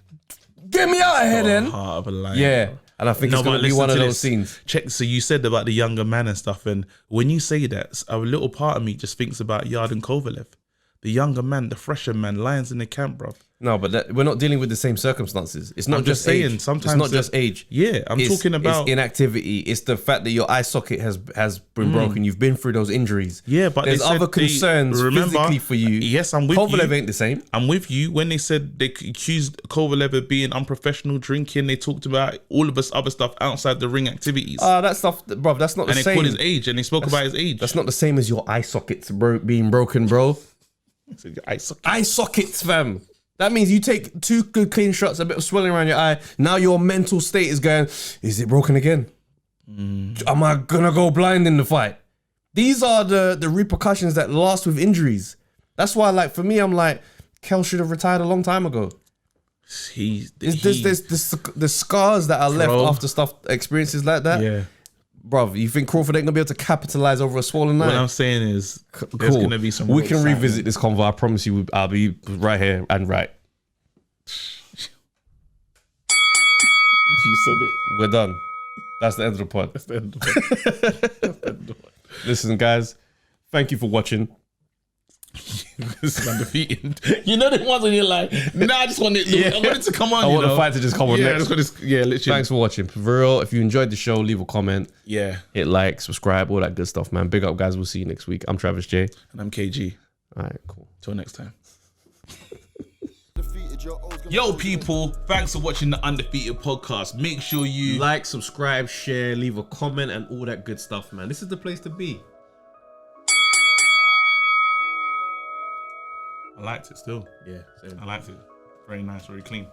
get me out of here then.
Heart of a lion.
Yeah.
Bro.
And I think it's going to be one of those scenes.
Check. So you said about the younger man and stuff, and when you say that, a little part of me just thinks about Yard and Kovalev, the younger man, the fresher man, lions in the camp, bro.
No, but we're not dealing with the same circumstances. It's not
I'm
just
saying,
age.
sometimes
it's not just age.
Yeah, I'm talking about
it's inactivity. It's the fact that your eye socket has been broken. You've been through those injuries.
Yeah, but
there's
they said
other concerns physically for you.
Yes, I'm with you.
Kovalev ain't the same.
I'm with you. When they said they accused Kovalev of being unprofessional drinking, they talked about all of this other stuff outside the ring activities.
That stuff, bro. That's not the
and
same.
they called his age, and they spoke about his age.
That's not the same as your eye sockets being broken, bro.
Eye
sockets, fam. That means you take 2 good clean shots, a bit of swelling around your eye. Now your mental state is going, is it broken again? Am I gonna go blind in the fight? These are the repercussions that last with injuries. That's why, like, for me, I'm like, Kell should have retired a long time ago. There's the scars that are left after experiences like that.
Yeah.
Bruv, you think Crawford ain't gonna be able to capitalize over a swollen eye?
What I'm saying is, there's gonna be some.
We can revisit this convo. I promise you, I'll be right here and right.
You said it.
We're done. That's the end of the pod.
That's the end of the pod.
Listen, guys, thank you for watching.
This is Undefeated. You know the ones when you're like, nah, I just want it. I want it to come on.
I want the fight to just come on.
Yeah,
next.
literally.
Thanks for watching. For real, if you enjoyed the show, leave a comment.
Yeah.
Hit like, subscribe, all that good stuff, man. Big up, guys. We'll see you next week. I'm Travis J.
And I'm KG.
All right, cool.
Till next time. Yo, people, thanks for watching the Undefeated podcast. Make sure you
like, subscribe, share, leave a comment, and all that good stuff, man. This is the place to be.
I liked it still.
Yeah, same.
I liked it. Very nice, very clean.